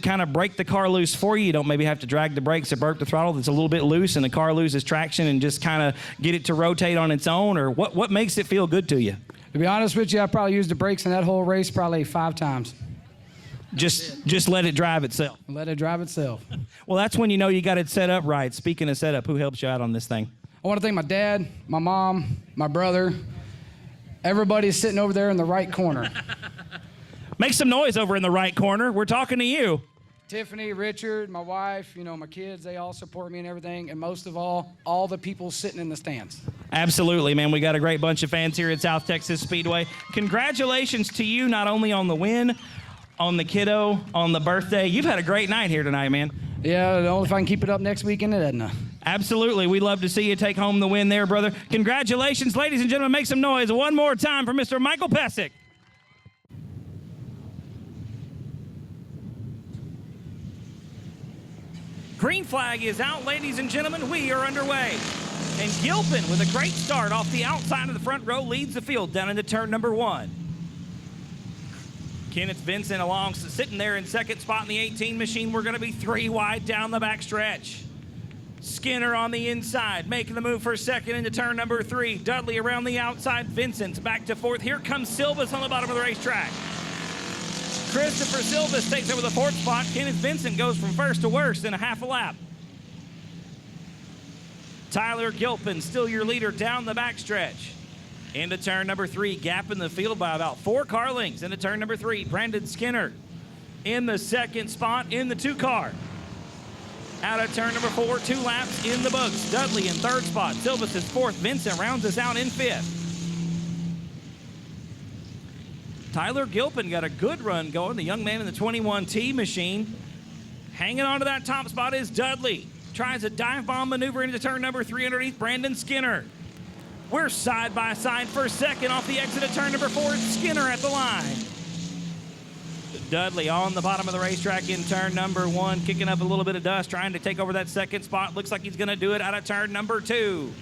kind of break the car loose for you? You don't maybe have to drag the brakes or burp the throttle. It's a little bit loose and the car loses traction and just kind of get it to rotate on its own? Or what makes it feel good to you? To be honest with you, I probably used the brakes in that whole race probably 5 times. Just let it drive itself. Let it drive itself. Well, that's when you know you got it set up right. Speaking of setup, who helps you out on this thing? I want to thank my dad, my mom, my brother. Everybody's sitting over there in the right corner. Make some noise over in the right corner. We're talking to you. Tiffany, Richard, my wife, my kids, they all support me and everything. And most of all the people sitting in the stands. Absolutely, man. We got a great bunch of fans here at South Texas Speedway. Congratulations to you, not only on the win, on the kiddo, on the birthday. You've had a great night here tonight, man. Yeah, only if I can keep it up next weekend at Edna. Absolutely. We'd love to see you take home the win there, brother. Congratulations, ladies and gentlemen. Make some noise one more time for Mr. Michael Pesic. Green flag is out, ladies and gentlemen. We are underway. And Gilpin, with a great start off the outside of the front row, leads the field down into turn number 1. Kenneth Vincent sitting there in second spot in the 18 machine. We're going to be 3 wide down the back stretch. Skinner on the inside, making the move for second into turn number 3. Dudley around the outside. Vincent's back to 4th. Here comes Silvas on the bottom of the racetrack. Christopher Silvas takes over the 4th spot. Kenneth Vincent goes from first to worst in a half a lap. Tyler Gilpin, still your leader down the back stretch. Into turn number 3, gap in the field by about 4 car lengths. Into turn number 3, Brandon Skinner in the 2nd spot in the 2 car. Out of turn number 4, 2 laps in the books. Dudley in 3rd spot. Silvas is 4th. Vincent rounds us out in 5th. Tyler Gilpin got a good run going. The young man in the 21T machine. Hanging on to that top spot is Dudley. Tries a dive bomb maneuver into turn number 3 underneath Brandon Skinner. We're side by side for second off the exit of turn number 4. Skinner at the line. Dudley on the bottom of the racetrack in turn number 1, kicking up a little bit of dust, trying to take over that 2nd spot. Looks like he's going to do it out of turn number 2.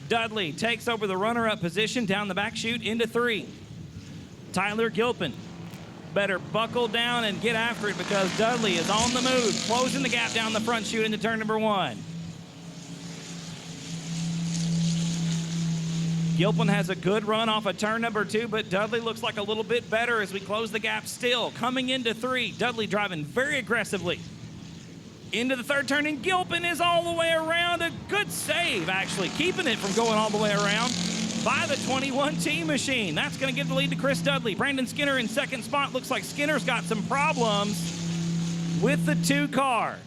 Dudley takes over the runner-up position down the back chute into 3. Tyler Gilpin better buckle down and get after it because Dudley is on the move, closing the gap down the front chute into turn number 1. Gilpin has a good run off of turn number 2, but Dudley looks like a little bit better as we close the gap still. Coming into 3, Dudley driving very aggressively. Into the 3rd turn, and Gilpin is all the way around. A good save, actually, keeping it from going all the way around by the 21T machine. That's going to give the lead to Chris Dudley. Brandon Skinner in 2nd spot. Looks like Skinner's got some problems with the 2 car.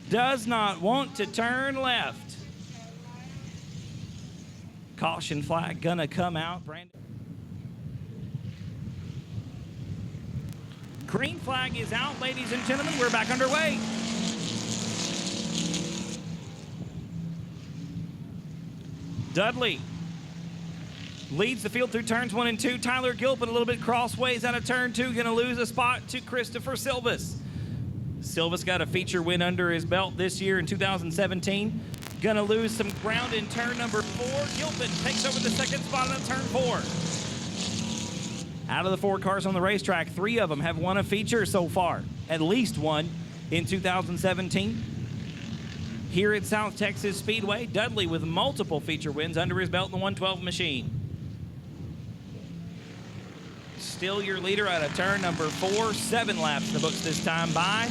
Does not want to turn left. Caution flag gonna come out. Brandon. Green flag is out, ladies and gentlemen. We're back underway. Dudley leads the field through turns 1 and 2. Tyler Gilpin a little bit crossways out of turn 2. Gonna lose a spot to Christopher Silvas. Silvas got a feature win under his belt this year in 2017. Gonna lose some ground in turn number 4. Gilpin takes over the 2nd spot on turn 4. Out of the 4 cars on the racetrack, 3 of them have won a feature so far. At least one in 2017. Here at South Texas Speedway, Dudley with multiple feature wins under his belt in the 112 machine. Still your leader out of turn number 4. 7 laps in the books this time by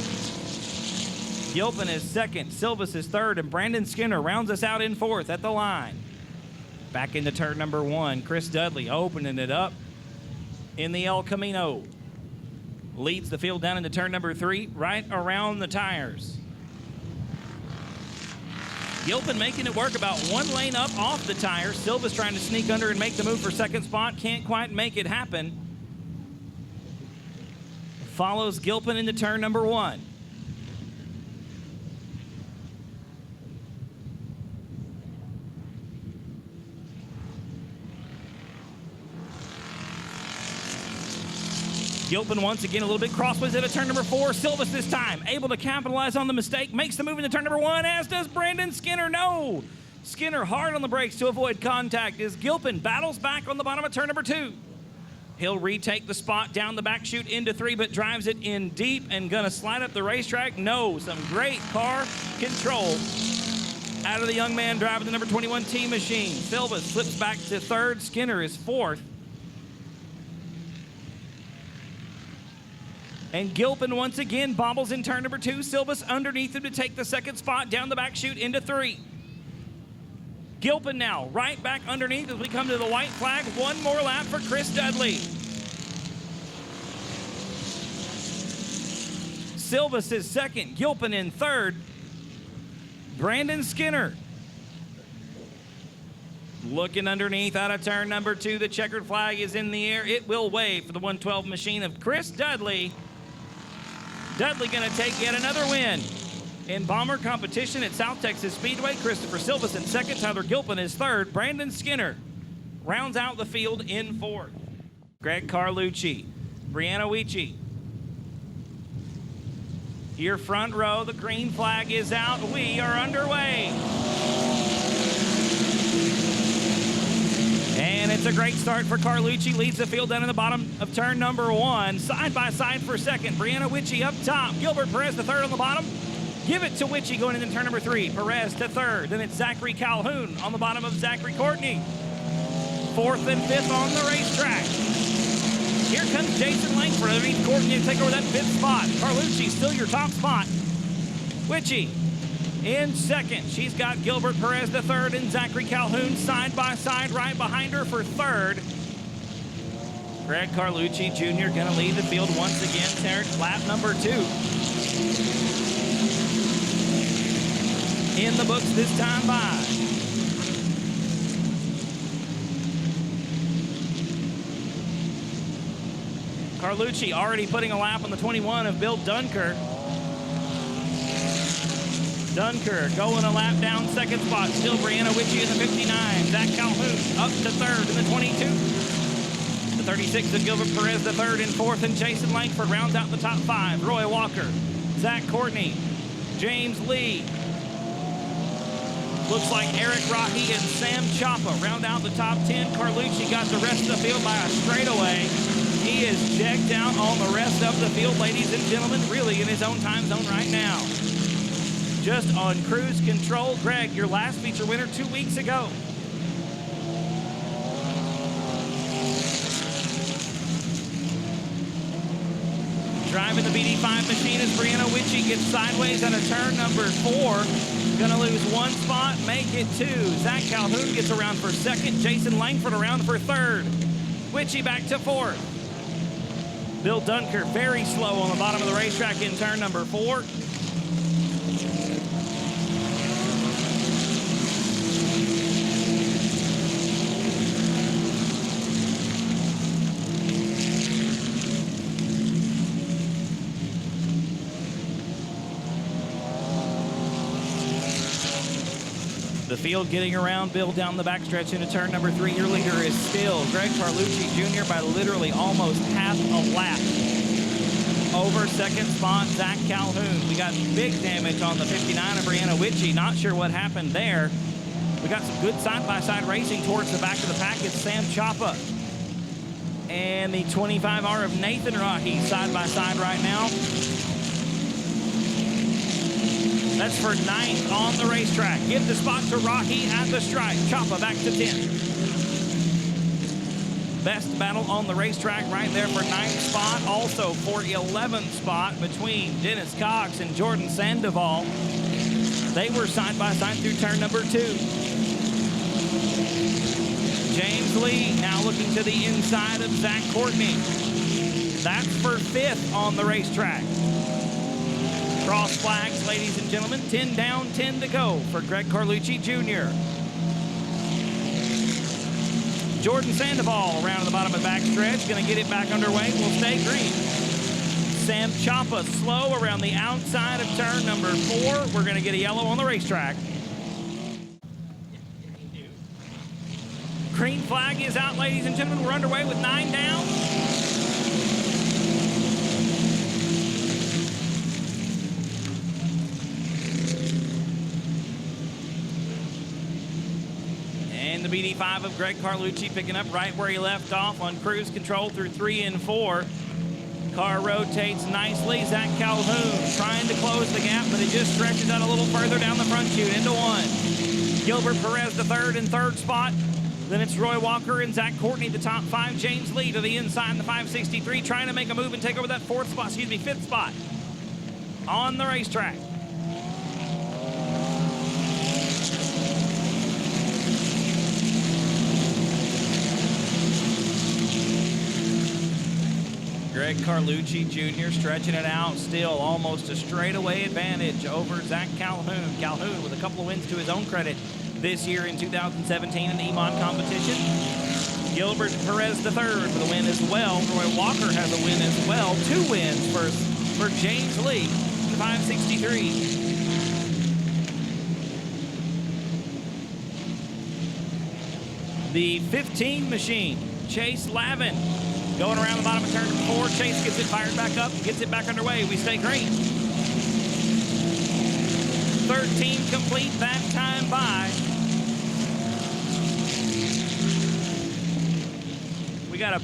Gilpin is second, Silvas is third, and Brandon Skinner rounds us out in fourth at the line. Back into turn number 1, Chris Dudley opening it up in the El Camino. Leads the field down into turn number 3, right around the tires. Gilpin making it work about 1 lane up off the tires. Silva's trying to sneak under and make the move for second spot. Can't quite make it happen. Follows Gilpin into turn number 1. Gilpin once again a little bit crossways into turn number 4. Silvas this time able to capitalize on the mistake. Makes the move into turn number 1, as does Brandon Skinner. No! Skinner hard on the brakes to avoid contact as Gilpin battles back on the bottom of turn number 2. He'll retake the spot down the back chute into 3, but drives it in deep and gonna slide up the racetrack. No, some great car control out of the young man driving the number 21 Team Machine. Silva slips back to 3rd. Skinner is 4th. And Gilpin once again bobbles in turn number 2. Silvas underneath him to take the 2nd spot down the back chute into 3. Gilpin now right back underneath as we come to the white flag. 1 more lap for Chris Dudley. Silvas is 2nd, Gilpin in 3rd. Brandon Skinner looking underneath out of turn number 2. The checkered flag is in the air. It will wave for the 112 machine of Chris Dudley. Dudley gonna take yet another win in bomber competition at South Texas Speedway. Christopher Silvas in 2nd, Tyler Gilpin is 3rd. Brandon Skinner rounds out the field in 4th. Greg Carlucci, Brianna Weechie. Here front row, the green flag is out. We are underway. And it's a great start for Carlucci. Leads the field down in the bottom of turn number 1. Side by side for 2nd. Brianna Weechie up top. Gilbert Perez the 3rd on the bottom. Give it to Weechie going into turn number 3. Perez to 3rd. Then it's Zachary Calhoun on the bottom of Zachary Courtney. 4th and 5th on the racetrack. Here comes Jason Langford underneath Courtney to take over that 5th spot. Carlucci still your top spot. Weechie in 2nd. She's got Gilbert Perez the 3rd and Zachary Calhoun side by side right behind her for 3rd. Greg Carlucci Jr. gonna lead the field once again. Tarek, lap number 2. In the books this time by. Carlucci already putting a lap on the 21 of Bill Dunker. Dunker going a lap down 2nd spot. Still Brianna Weechie in the 59. Zach Calhoun up to 3rd in the 22. The 36 of Gilbert Perez the 3rd and 4th, and Jason Langford rounds out the top 5. Roy Walker, Zach Courtney, James Lee. Looks like Eric Rahi and Sam Chapa round out the top 10. Carlucci got the rest of the field by a straightaway. He is decked out on the rest of the field, ladies and gentlemen, really in his own time zone right now. Just on cruise control. Greg, your last feature winner 2 weeks ago. Driving the BD5 machine as Brianna Weechie gets sideways on a turn number 4. Gonna lose 1 spot, make it 2. Zach Calhoun gets around for 2nd. Jason Langford around for 3rd. Weechie back to 4th. Bill Dunker very slow on the bottom of the racetrack in turn number 4. The field getting around Bill down the backstretch into turn number 3. Your leader is still Greg Carlucci Jr. by literally almost half a lap. Over 2nd spot, Zach Calhoun. We got big damage on the 59 of Brianna Weechie. Not sure what happened there. We got some good side-by-side racing towards the back of the pack. It's Sam Chapa and the 25R of Nathan Rahi side-by-side right now. That's for 9th on the racetrack. Give the spot to Rahi at the stripe. Chapa back to 10th. best battle on the racetrack right there for 9th spot. Also for 11th spot between Dennis Cox and Jordan Sandoval. They were side by side through turn number 2. James Lee now looking to the inside of Zach Courtney. That's for 5th on the racetrack. Cross flags, ladies and gentlemen. 10 down, 10 to go for Greg Carlucci Jr. Jordan Sandoval around to the bottom of the backstretch. Going to get it back underway. Will stay green. Sam Chapa slow around the outside of turn number 4. We're going to get a yellow on the racetrack. Green flag is out, ladies and gentlemen. We're underway with 9 down. And the BD5 of Greg Carlucci picking up right where he left off on cruise control through 3 and 4. Car rotates nicely. Zach Calhoun trying to close the gap, but it just stretches out a little further down the front chute into 1. Gilbert Perez the third in 3rd spot. Then it's Roy Walker and Zach Courtney, the top 5. James Lee to the inside in the 563, trying to make a move and take over that 5th spot on the racetrack. Greg Carlucci Jr. stretching it out still, almost a straightaway advantage over Zach Calhoun. Calhoun with a couple of wins to his own credit this year in 2017 in the Emod competition. Gilbert Perez the third with a win as well. Roy Walker has a win as well. 2 wins for James Lee, the 563. The 15 machine, Chase Lavin, going around the bottom of turn 4. Chase gets it fired back up, gets it back underway. We stay green. 13 complete that time by. We got a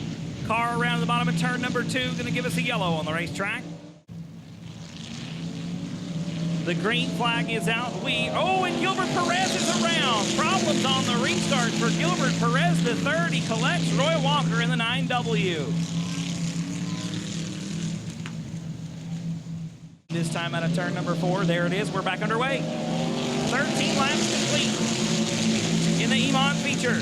car around the bottom of turn number 2, going to give us a yellow on the racetrack. The green flag is out. And Gilbert Perez is around. Problems on the restart for Gilbert Perez the third. He collects Roy Walker in the 9W. This time out of turn number 4. There it is. We're back underway. 13 laps complete in the Emod Feature.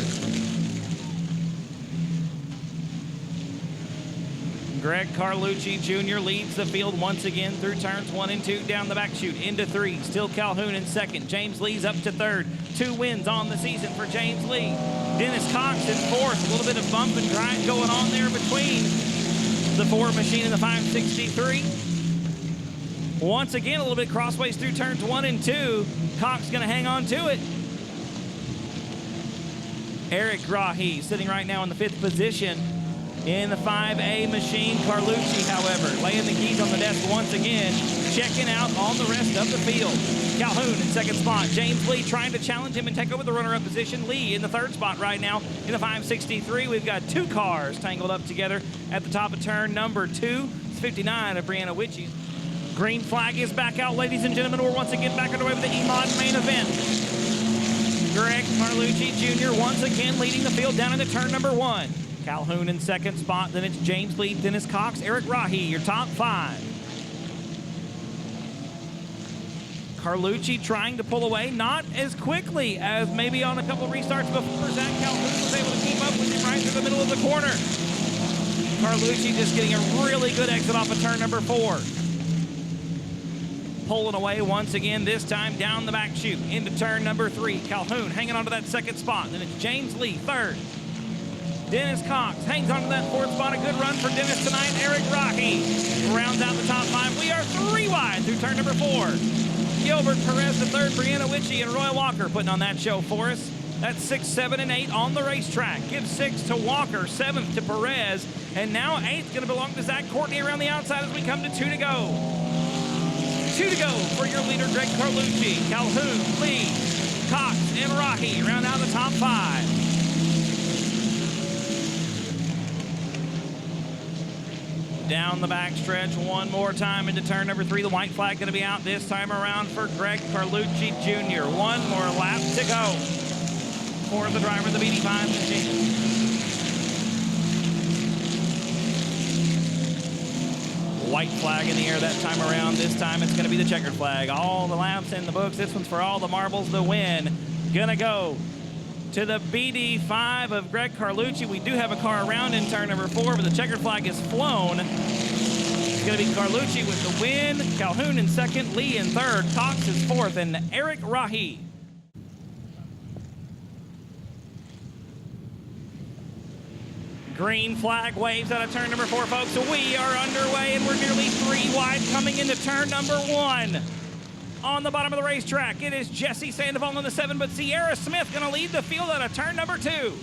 Greg Carlucci Jr. leads the field once again through turns 1 and 2 down the back chute into 3. Still Calhoun in 2nd. James Lee's up to 3rd. 2 wins on the season for James Lee. Dennis Cox in 4th. A little bit of bump and grind going on there between the 4 machine and the 563. Once again, a little bit crossways through turns 1 and 2. Cox going to hang on to it. Eric Rahi sitting right now in the 5th position. In the 5A machine, Carlucci, however, laying the keys on the desk once again, checking out on the rest of the field. Calhoun in 2nd spot. James Lee trying to challenge him and take over the runner-up position. Lee in the 3rd spot right now in the 563. We've got 2 cars tangled up together at the top of turn number 2. It's 59 of Brianna Witchy. Green flag is back out, ladies and gentlemen. We're once again back underway with the Emod main event. Greg Carlucci Jr. once again leading the field down into turn number 1. Calhoun in 2nd spot, then it's James Lee, Dennis Cox, Eric Rahi, your top 5. Carlucci trying to pull away, not as quickly as maybe on a couple of restarts before Zach Calhoun was able to keep up with him right through the middle of the corner. Carlucci just getting a really good exit off of turn number 4. Pulling away once again, this time down the back chute into turn number 3. Calhoun hanging on to that 2nd spot, then it's James Lee, 3rd. Dennis Cox hangs on to that 4th spot. A good run for Dennis tonight. Eric Rocky rounds out the top 5. We are 3 wide through turn number 4. Gilbert Perez the third. Brianna Witchy and Roy Walker putting on that show for us. That's 6, 7, and 8 on the racetrack. Give 6 to Walker, 7th to Perez, and now 8th going to belong to Zach Courtney around the outside as we come to 2 to go. 2 to go for your leader, Greg Carlucci. Calhoun, Lee, Cox, and Rocky round out the top 5. Down the backstretch one more time into turn number 3. The white flag going to be out this time around for Greg Carlucci Jr. 1 more lap to go for the driver of the BD5 machine. White flag in the air that time around. This time it's going to be the checkered flag. All the laps in the books. This one's for all the marbles. The win gonna go to the BD5 of Greg Carlucci. We do have a car around in turn number 4, but the checkered flag is flown. It's going to be Carlucci with the win, Calhoun in second, Lee in third, Cox is fourth, and Eric Rahi. Green flag waves out of turn number 4, folks. So we are underway, and we're nearly 3 wide coming into turn number 1. On the bottom of the racetrack, it is Jesse Sandoval in the 7, but Sierra Smith going to lead the field out of turn number 2.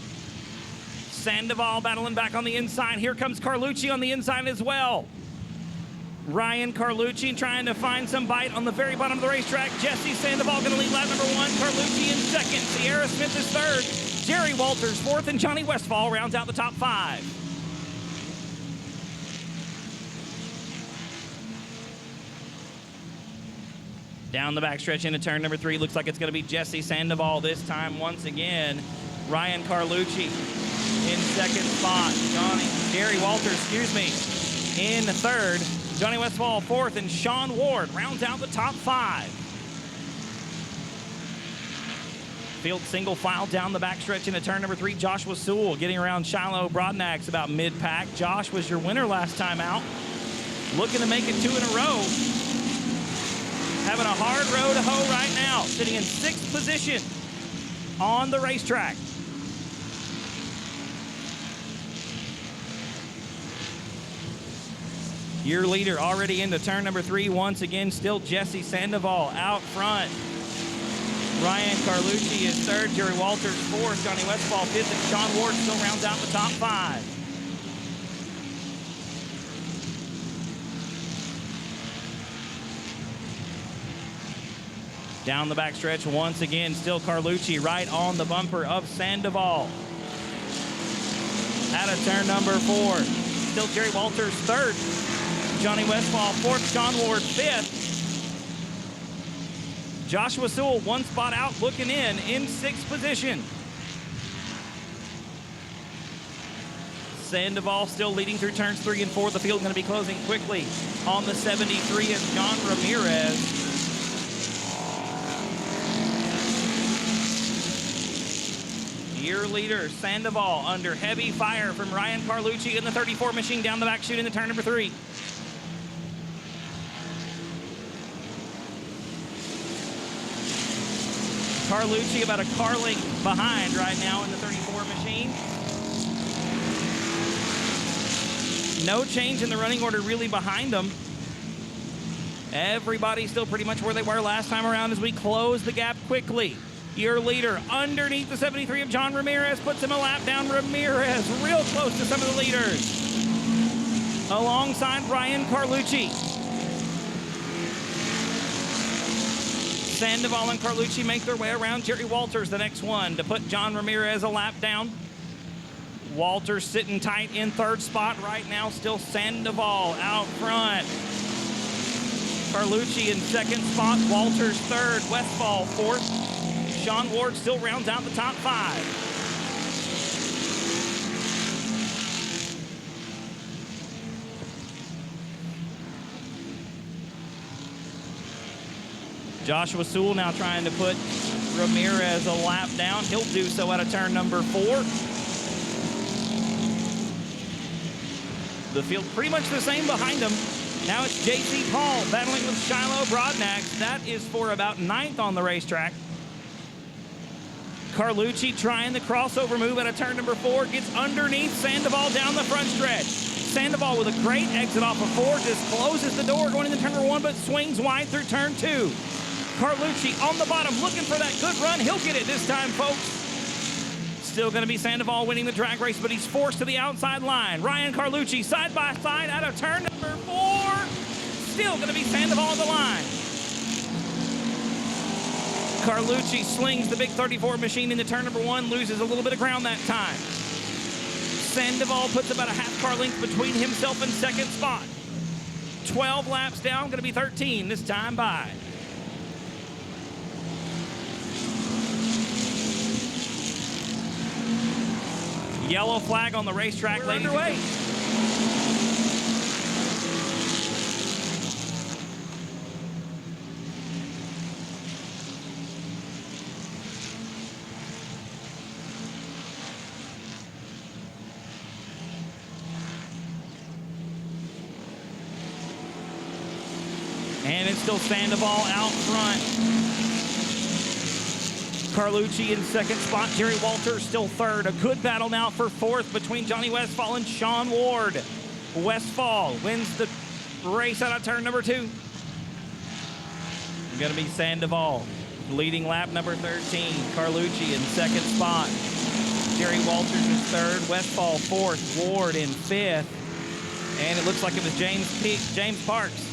Sandoval battling back on the inside. Here comes Carlucci on the inside as well. Ryan Carlucci trying to find some bite on the very bottom of the racetrack. Jesse Sandoval going to lead lap number 1. Carlucci in second. Sierra Smith is third. Jerry Walters fourth, and Johnny Westfall rounds out the top 5. Down the backstretch into turn number 3. Looks like it's going to be Jesse Sandoval this time once again. Ryan Carlucci in second spot. Jerry Walters, in third. Johnny Westfall fourth, and Sean Ward rounds out the top 5. Field single file down the backstretch into turn number 3. Joshua Sewell getting around Shiloh Broadnax about mid-pack. Josh was your winner last time out. Looking to make it 2 in a row. Having a hard row to hoe right now. Sitting in 6th position on the racetrack. Your leader already into turn number 3. Once again, still Jesse Sandoval out front. Ryan Carlucci is third. Jerry Walters fourth. Johnny Westfall fifth. And Sean Ward still rounds out the top 5. Down the backstretch once again, still Carlucci right on the bumper of Sandoval. Out of turn number 4. Still Jerry Walters third. Johnny Westfall fourth, Sean Ward fifth. Joshua Sewell 1 spot out, looking in 6th position. Sandoval still leading through turns 3 and 4. The field going to be closing quickly on the 73 is John Ramirez. Your leader, Sandoval, under heavy fire from Ryan Carlucci in the 34 machine down the back chute into turn number 3. Carlucci about a car length behind right now in the 34 machine. No change in the running order really behind them. Everybody still pretty much where they were last time around as we close the gap quickly. Your leader underneath the 73 of John Ramirez puts him a lap down. Ramirez real close to some of the leaders. Alongside Ryan Carlucci. Sandoval and Carlucci make their way around. Jerry Walters, the next one, to put John Ramirez a lap down. Walters sitting tight in 3rd spot right now. Still Sandoval out front. Carlucci in 2nd spot. Walters 3rd. Westfall 4th. Sean Ward still rounds out the top 5. Joshua Sewell now trying to put Ramirez a lap down. He'll do so out of turn number 4. The field pretty much the same behind him. Now it's J.C. Paul battling with Shiloh Broadnax. That is for about 9th on the racetrack. Carlucci trying the crossover move out of turn number 4. Gets underneath Sandoval down the front stretch. Sandoval with a great exit off of 4. Just closes the door going into turn number 1, but swings wide through turn 2. Carlucci on the bottom looking for that good run. He'll get it this time, folks. Still going to be Sandoval winning the drag race, but he's forced to the outside line. Ryan Carlucci side by side out of turn number 4. Still going to be Sandoval on the line. Carlucci slings the big 34 machine into turn number 1, loses a little bit of ground that time. Sandoval puts about a half car length between himself and 2nd spot. 12 laps down, going to be 13 this time by. Yellow flag on the racetrack, ladies and gentlemen. And it's still Sandoval out front. Carlucci in second spot. Jerry Walters still third. A good battle now for fourth between Johnny Westfall and Sean Ward. Westfall wins the race out of turn number 2. Going to be Sandoval leading lap number 13. Carlucci in second spot. Jerry Walters in third. Westfall fourth. Ward in fifth. And it looks like it was James Parks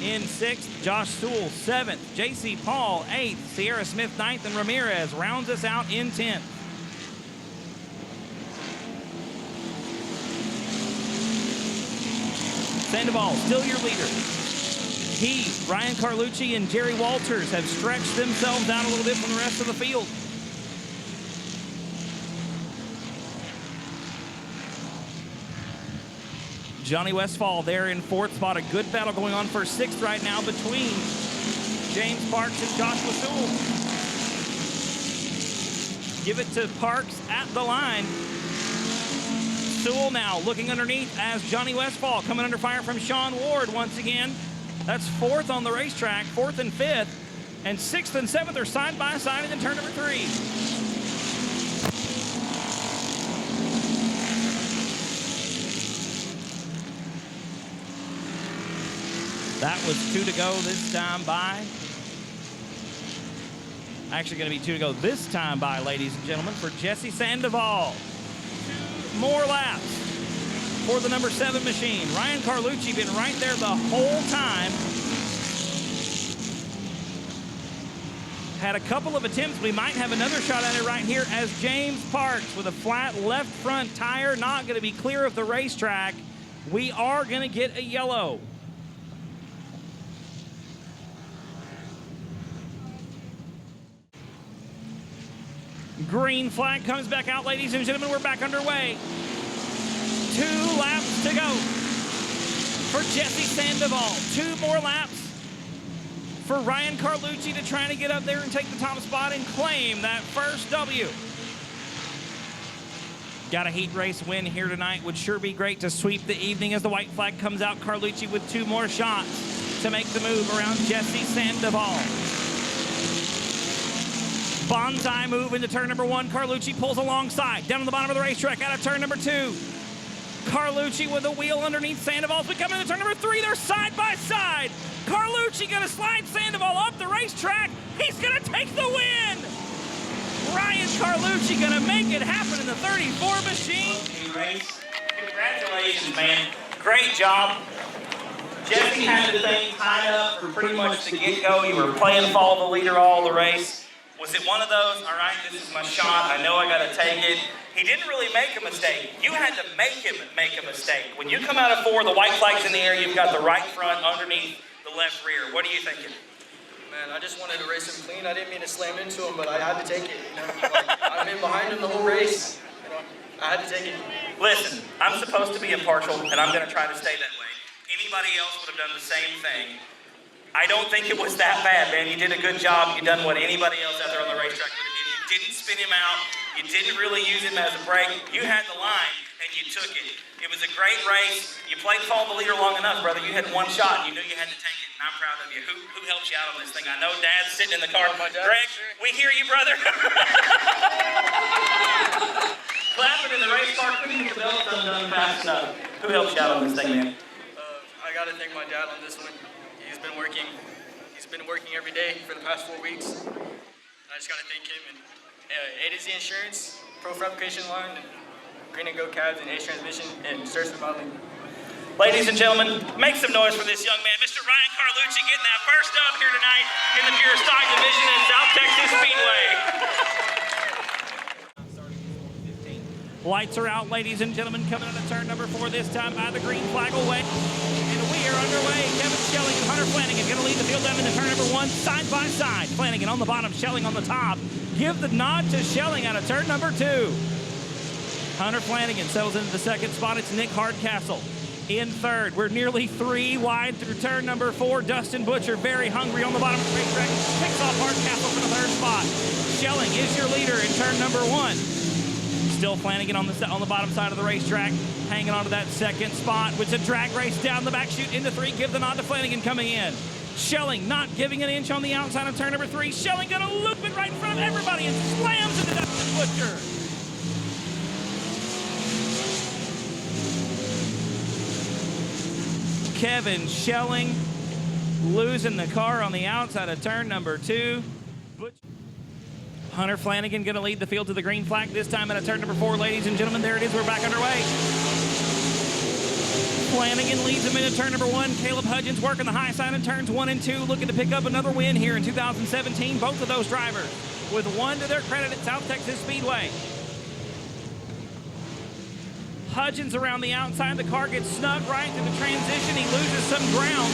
in sixth. Josh Sewell seventh. J.C. Paul eighth. Sierra Smith ninth. And Ramirez rounds us out in 10th. Sandoval still your leader. He, Ryan Carlucci, and Jerry Walters have stretched themselves out a little bit from the rest of the field. Johnny Westfall there in fourth spot. A good battle going on for sixth right now between James Parks and Joshua Sewell. Give it to Parks at the line. Sewell now looking underneath as Johnny Westfall coming under fire from Sean Ward once again. That's fourth on the racetrack, fourth and fifth, and sixth and seventh are side by side in turn number 3. That was 2 to go this time by. Actually going to be 2 to go this time by, ladies and gentlemen, for Jesse Sandoval. 2 more laps for the number 7 machine. Ryan Carlucci been right there the whole time. Had a couple of attempts. We might have another shot at it right here as James Parks with a flat left front tire, not going to be clear of the racetrack. We are going to get a yellow. Green flag comes back out, ladies and gentlemen. We're back underway. 2 laps to go for Jesse Sandoval. 2 more laps for Ryan Carlucci to try to get up there and take the top spot and claim that first W. Got a heat race win here tonight. Would sure be great to sweep the evening as the white flag comes out. Carlucci with 2 more shots to make the move around Jesse Sandoval. Bonsai move into turn number 1. Carlucci pulls alongside. Down to the bottom of the racetrack out of turn number 2. Carlucci with a wheel underneath Sandoval. We come into turn number 3. They're side by side. Carlucci going to slide Sandoval up the racetrack. He's going to take the win. Ryan Carlucci going to make it happen in the 34 machine. Congratulations, man. Great job. Jesse had the thing tied up for pretty much the get-go. You were playing follow the leader all the race. Was it one of those, all right, this is my shot, I know I got to take it? He didn't really make a mistake. You had to make him make a mistake. When you come out of 4, the white flag's in the air, you've got the right front underneath the left rear. What are you thinking? Man, I just wanted to race him clean. I didn't mean to slam into him, but I had to take it. You know? Like, I've been behind him the whole race. You know, I had to take it. Listen, I'm supposed to be impartial, and I'm going to try to stay that way. Anybody else would have done the same thing. I don't think it was that bad, man. You did a good job. You done what anybody else out there on the racetrack would have did. You didn't spin him out. You didn't really use him as a brake. You had the line, and you took it. It was a great race. You played follow the leader long enough, brother. You had 1 shot. You knew you had to take it, and I'm proud of you. Who helped you out on this thing? I know Dad's sitting in the car. Greg, we hear you, brother. Clapping in the race car, putting the belt undone fast enough. Who helped you out on this thing, man? I got to thank my dad on this one. He's been working every day for the past 4 weeks. I just got to thank him and A to Z Insurance, Pro Fabrication Line, and Green and Go Cabs, and Ace Transmission, and Search for Modeling. Ladies and gentlemen, make some noise for this young man, Mr. Ryan Carlucci, getting that first up here tonight in the Pure Stock Division at South Texas Speedway. Lights are out, ladies and gentlemen, coming out of turn number 4 this time by the green flag away. And we are underway. Kevin Schelling and Hunter Flanagan going to lead the field down into turn number 1, side by side. Flanagan on the bottom, Schelling on the top. Give the nod to Schelling out of turn number 2. Hunter Flanagan settles into the second spot. It's Nick Hardcastle in third. We're nearly 3 wide through turn number 4. Dustin Butcher, very hungry on the bottom of the racetrack, picks off Hardcastle for the 3rd spot. Schelling is your leader in turn number 1. Still Flanagan on the bottom side of the racetrack, hanging on to that second spot. It's a drag race down the back chute into 3. Give the nod to Flanagan coming in. Schelling not giving an inch on the outside of turn number 3. Schelling gonna loop it right in front of everybody and slams into Dustin Butcher. Kevin Schelling losing the car on the outside of turn number 2. Hunter Flanagan going to lead the field to the green flag this time at turn number 4, ladies and gentlemen. There it is. We're back underway. Flanagan leads him into turn number 1. Caleb Hudgens working the high side in turns 1 and 2, looking to pick up another win here in 2017. Both of those drivers with one to their credit at South Texas Speedway. Hudgens around the outside. The car gets snug right into the transition. He loses some ground.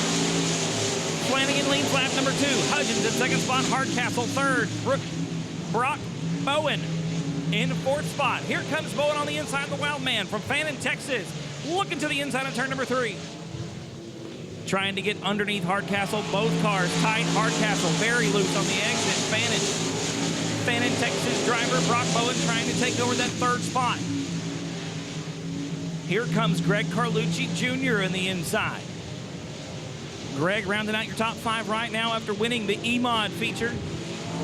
Flanagan leads lap number 2. Hudgens in second spot. Hardcastle third. Brock Bowen in fourth spot. Here comes Bowen on the inside. The wild man from Fannin, Texas, looking to the inside of turn number 3. Trying to get underneath Hardcastle. Both cars tight. Hardcastle very loose on the exit. Fannin, Texas driver Brock Bowen trying to take over that third spot. Here comes Greg Carlucci Jr. in the inside. Greg rounding out your top 5 right now after winning the Emod Feature.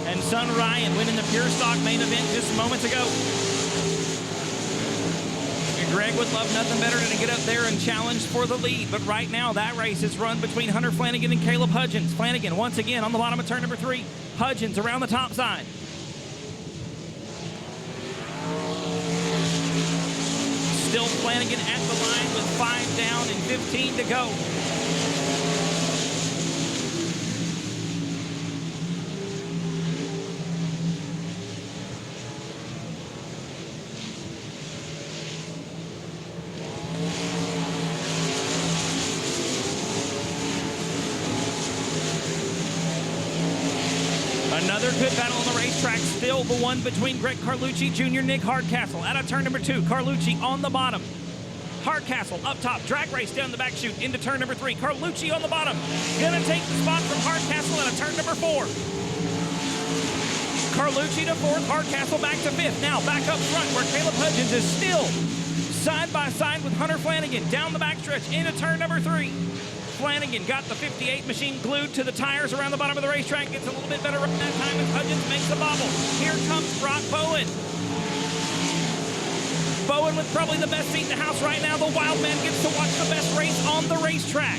And Son Ryan winning the Pure Stock main event just moments ago. And Greg would love nothing better than to get up there and challenge for the lead. But right now, that race is run between Hunter Flanagan and Caleb Hudgens. Flanagan once again on the bottom of turn number 3. Hudgens around the top side. Still Flanagan at the line with 5 down and 15 to go. Another good battle on the racetrack, still the one between Greg Carlucci Jr., Nick Hardcastle. Out of turn number 2, Carlucci on the bottom. Hardcastle up top, drag race down the back chute into turn number 3. Carlucci on the bottom, gonna take the spot from Hardcastle out of turn number 4. Carlucci to 4th, Hardcastle back to 5th. Now back up front where Caleb Hudgens is still side by side with Hunter Flanagan down the backstretch into turn number 3. Flanagan got the 58 machine glued to the tires around the bottom of the racetrack. Gets a little bit better run that time as Hudgens makes the bobble. Here comes Brock Bowen. Bowen with probably the best seat in the house right now. The wild man gets to watch the best race on the racetrack.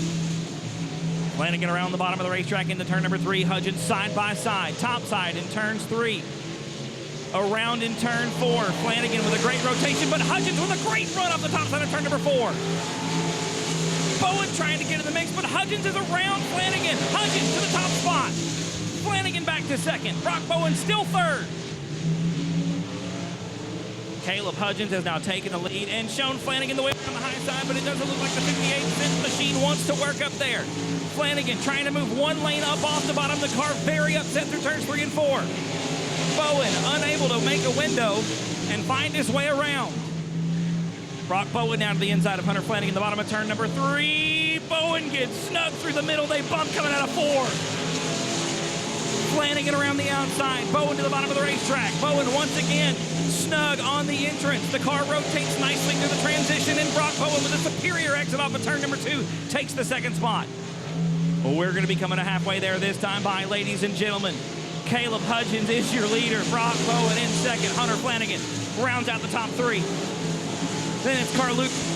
Flanagan around the bottom of the racetrack into turn number 3. Hudgens side by side, top side in turns 3. Around in turn 4. Flanagan with a great rotation, but Hudgens with a great run off the top side of turn number 4. Bowen trying to get in the mix, but Hudgens is around Flanagan. Hudgens to the top spot. Flanagan back to 2nd. Brock Bowen still 3rd. Caleb Hudgens has now taken the lead and shown Flanagan the way on the high side, but it doesn't look like the 58-cent machine wants to work up there. Flanagan trying to move one lane up off the bottom. The car very upset through turns 3 and 4. Bowen unable to make a window and find his way around. Brock Bowen down to the inside of Hunter Flanagan, the bottom of turn number 3. Bowen gets snug through the middle. They bump coming out of 4. Flanagan around the outside. Bowen to the bottom of the racetrack. Bowen once again snug on the entrance. The car rotates nicely through the transition, and Brock Bowen with a superior exit off of turn number 2 takes the 2nd spot. Well, we're going to be coming to halfway there this time by, ladies and gentlemen. Caleb Hudgens is your leader. Brock Bowen in 2nd. Hunter Flanagan rounds out the top 3. Then it's Carlucci.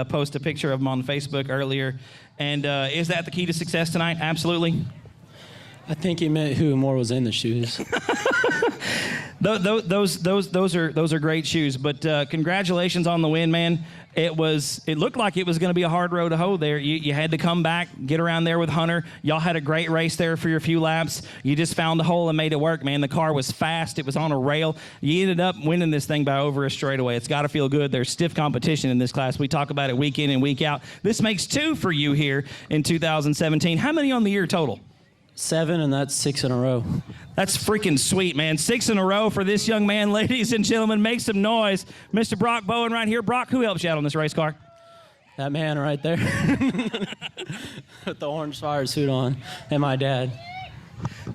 post a picture of him on Facebook earlier. And is that the key to success tonight? Absolutely. I think he meant who more was in the shoes. Those are great shoes. But congratulations on the win, man. It looked like it was going to be a hard road to hoe there. You had to come back, get around there with Hunter. Y'all had a great race there for your few laps. You just found a hole and made it work, man. The car was fast. It was on a rail. You ended up winning this thing by over a straightaway. It's got to feel good. There's stiff competition in this class. We talk about it week in and week out. This makes 2 for you here in 2017. How many on the year total? 7, and that's 6 in a row. That's freaking sweet, man. 6 in a row for this young man. Ladies and gentlemen, make some noise. Mr. Brock Bowen right here. Brock, who helps you out on this race car? That man right there with the orange fire suit on, and my dad.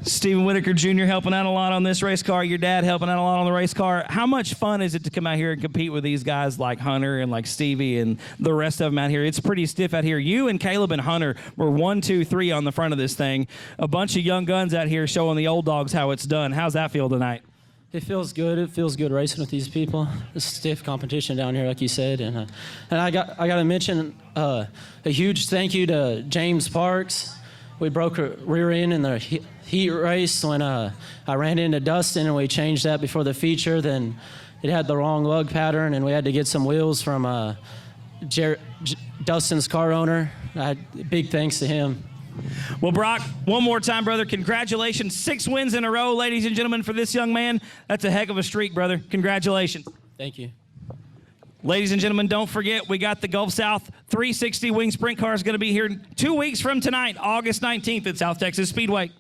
Stephen Whitaker Jr. helping out a lot on this race car. Your dad helping out a lot on the race car. How much fun is it to come out here and compete with these guys like Hunter and like Stevie and the rest of them out here? It's pretty stiff out here. You and Caleb and Hunter were 1, 2, 3 on the front of this thing. A bunch of young guns out here showing the old dogs how it's done. How's that feel tonight? It feels good. It feels good racing with these people. It's stiff competition down here, like you said, and I got to mention a huge thank you to James Parks. We broke a rear end in the heat race when I ran into Dustin, and we changed that before the feature. Then it had the wrong lug pattern, and we had to get some wheels from Dustin's car owner. Big thanks to him. Well, Brock, one more time, brother. Congratulations. 6 wins in a row, ladies and gentlemen, for this young man. That's a heck of a streak, brother. Congratulations. Thank you. Ladies and gentlemen, don't forget, we got the Gulf South 360 Wing Sprint Car is going to be here 2 weeks from tonight, August 19th at South Texas Speedway.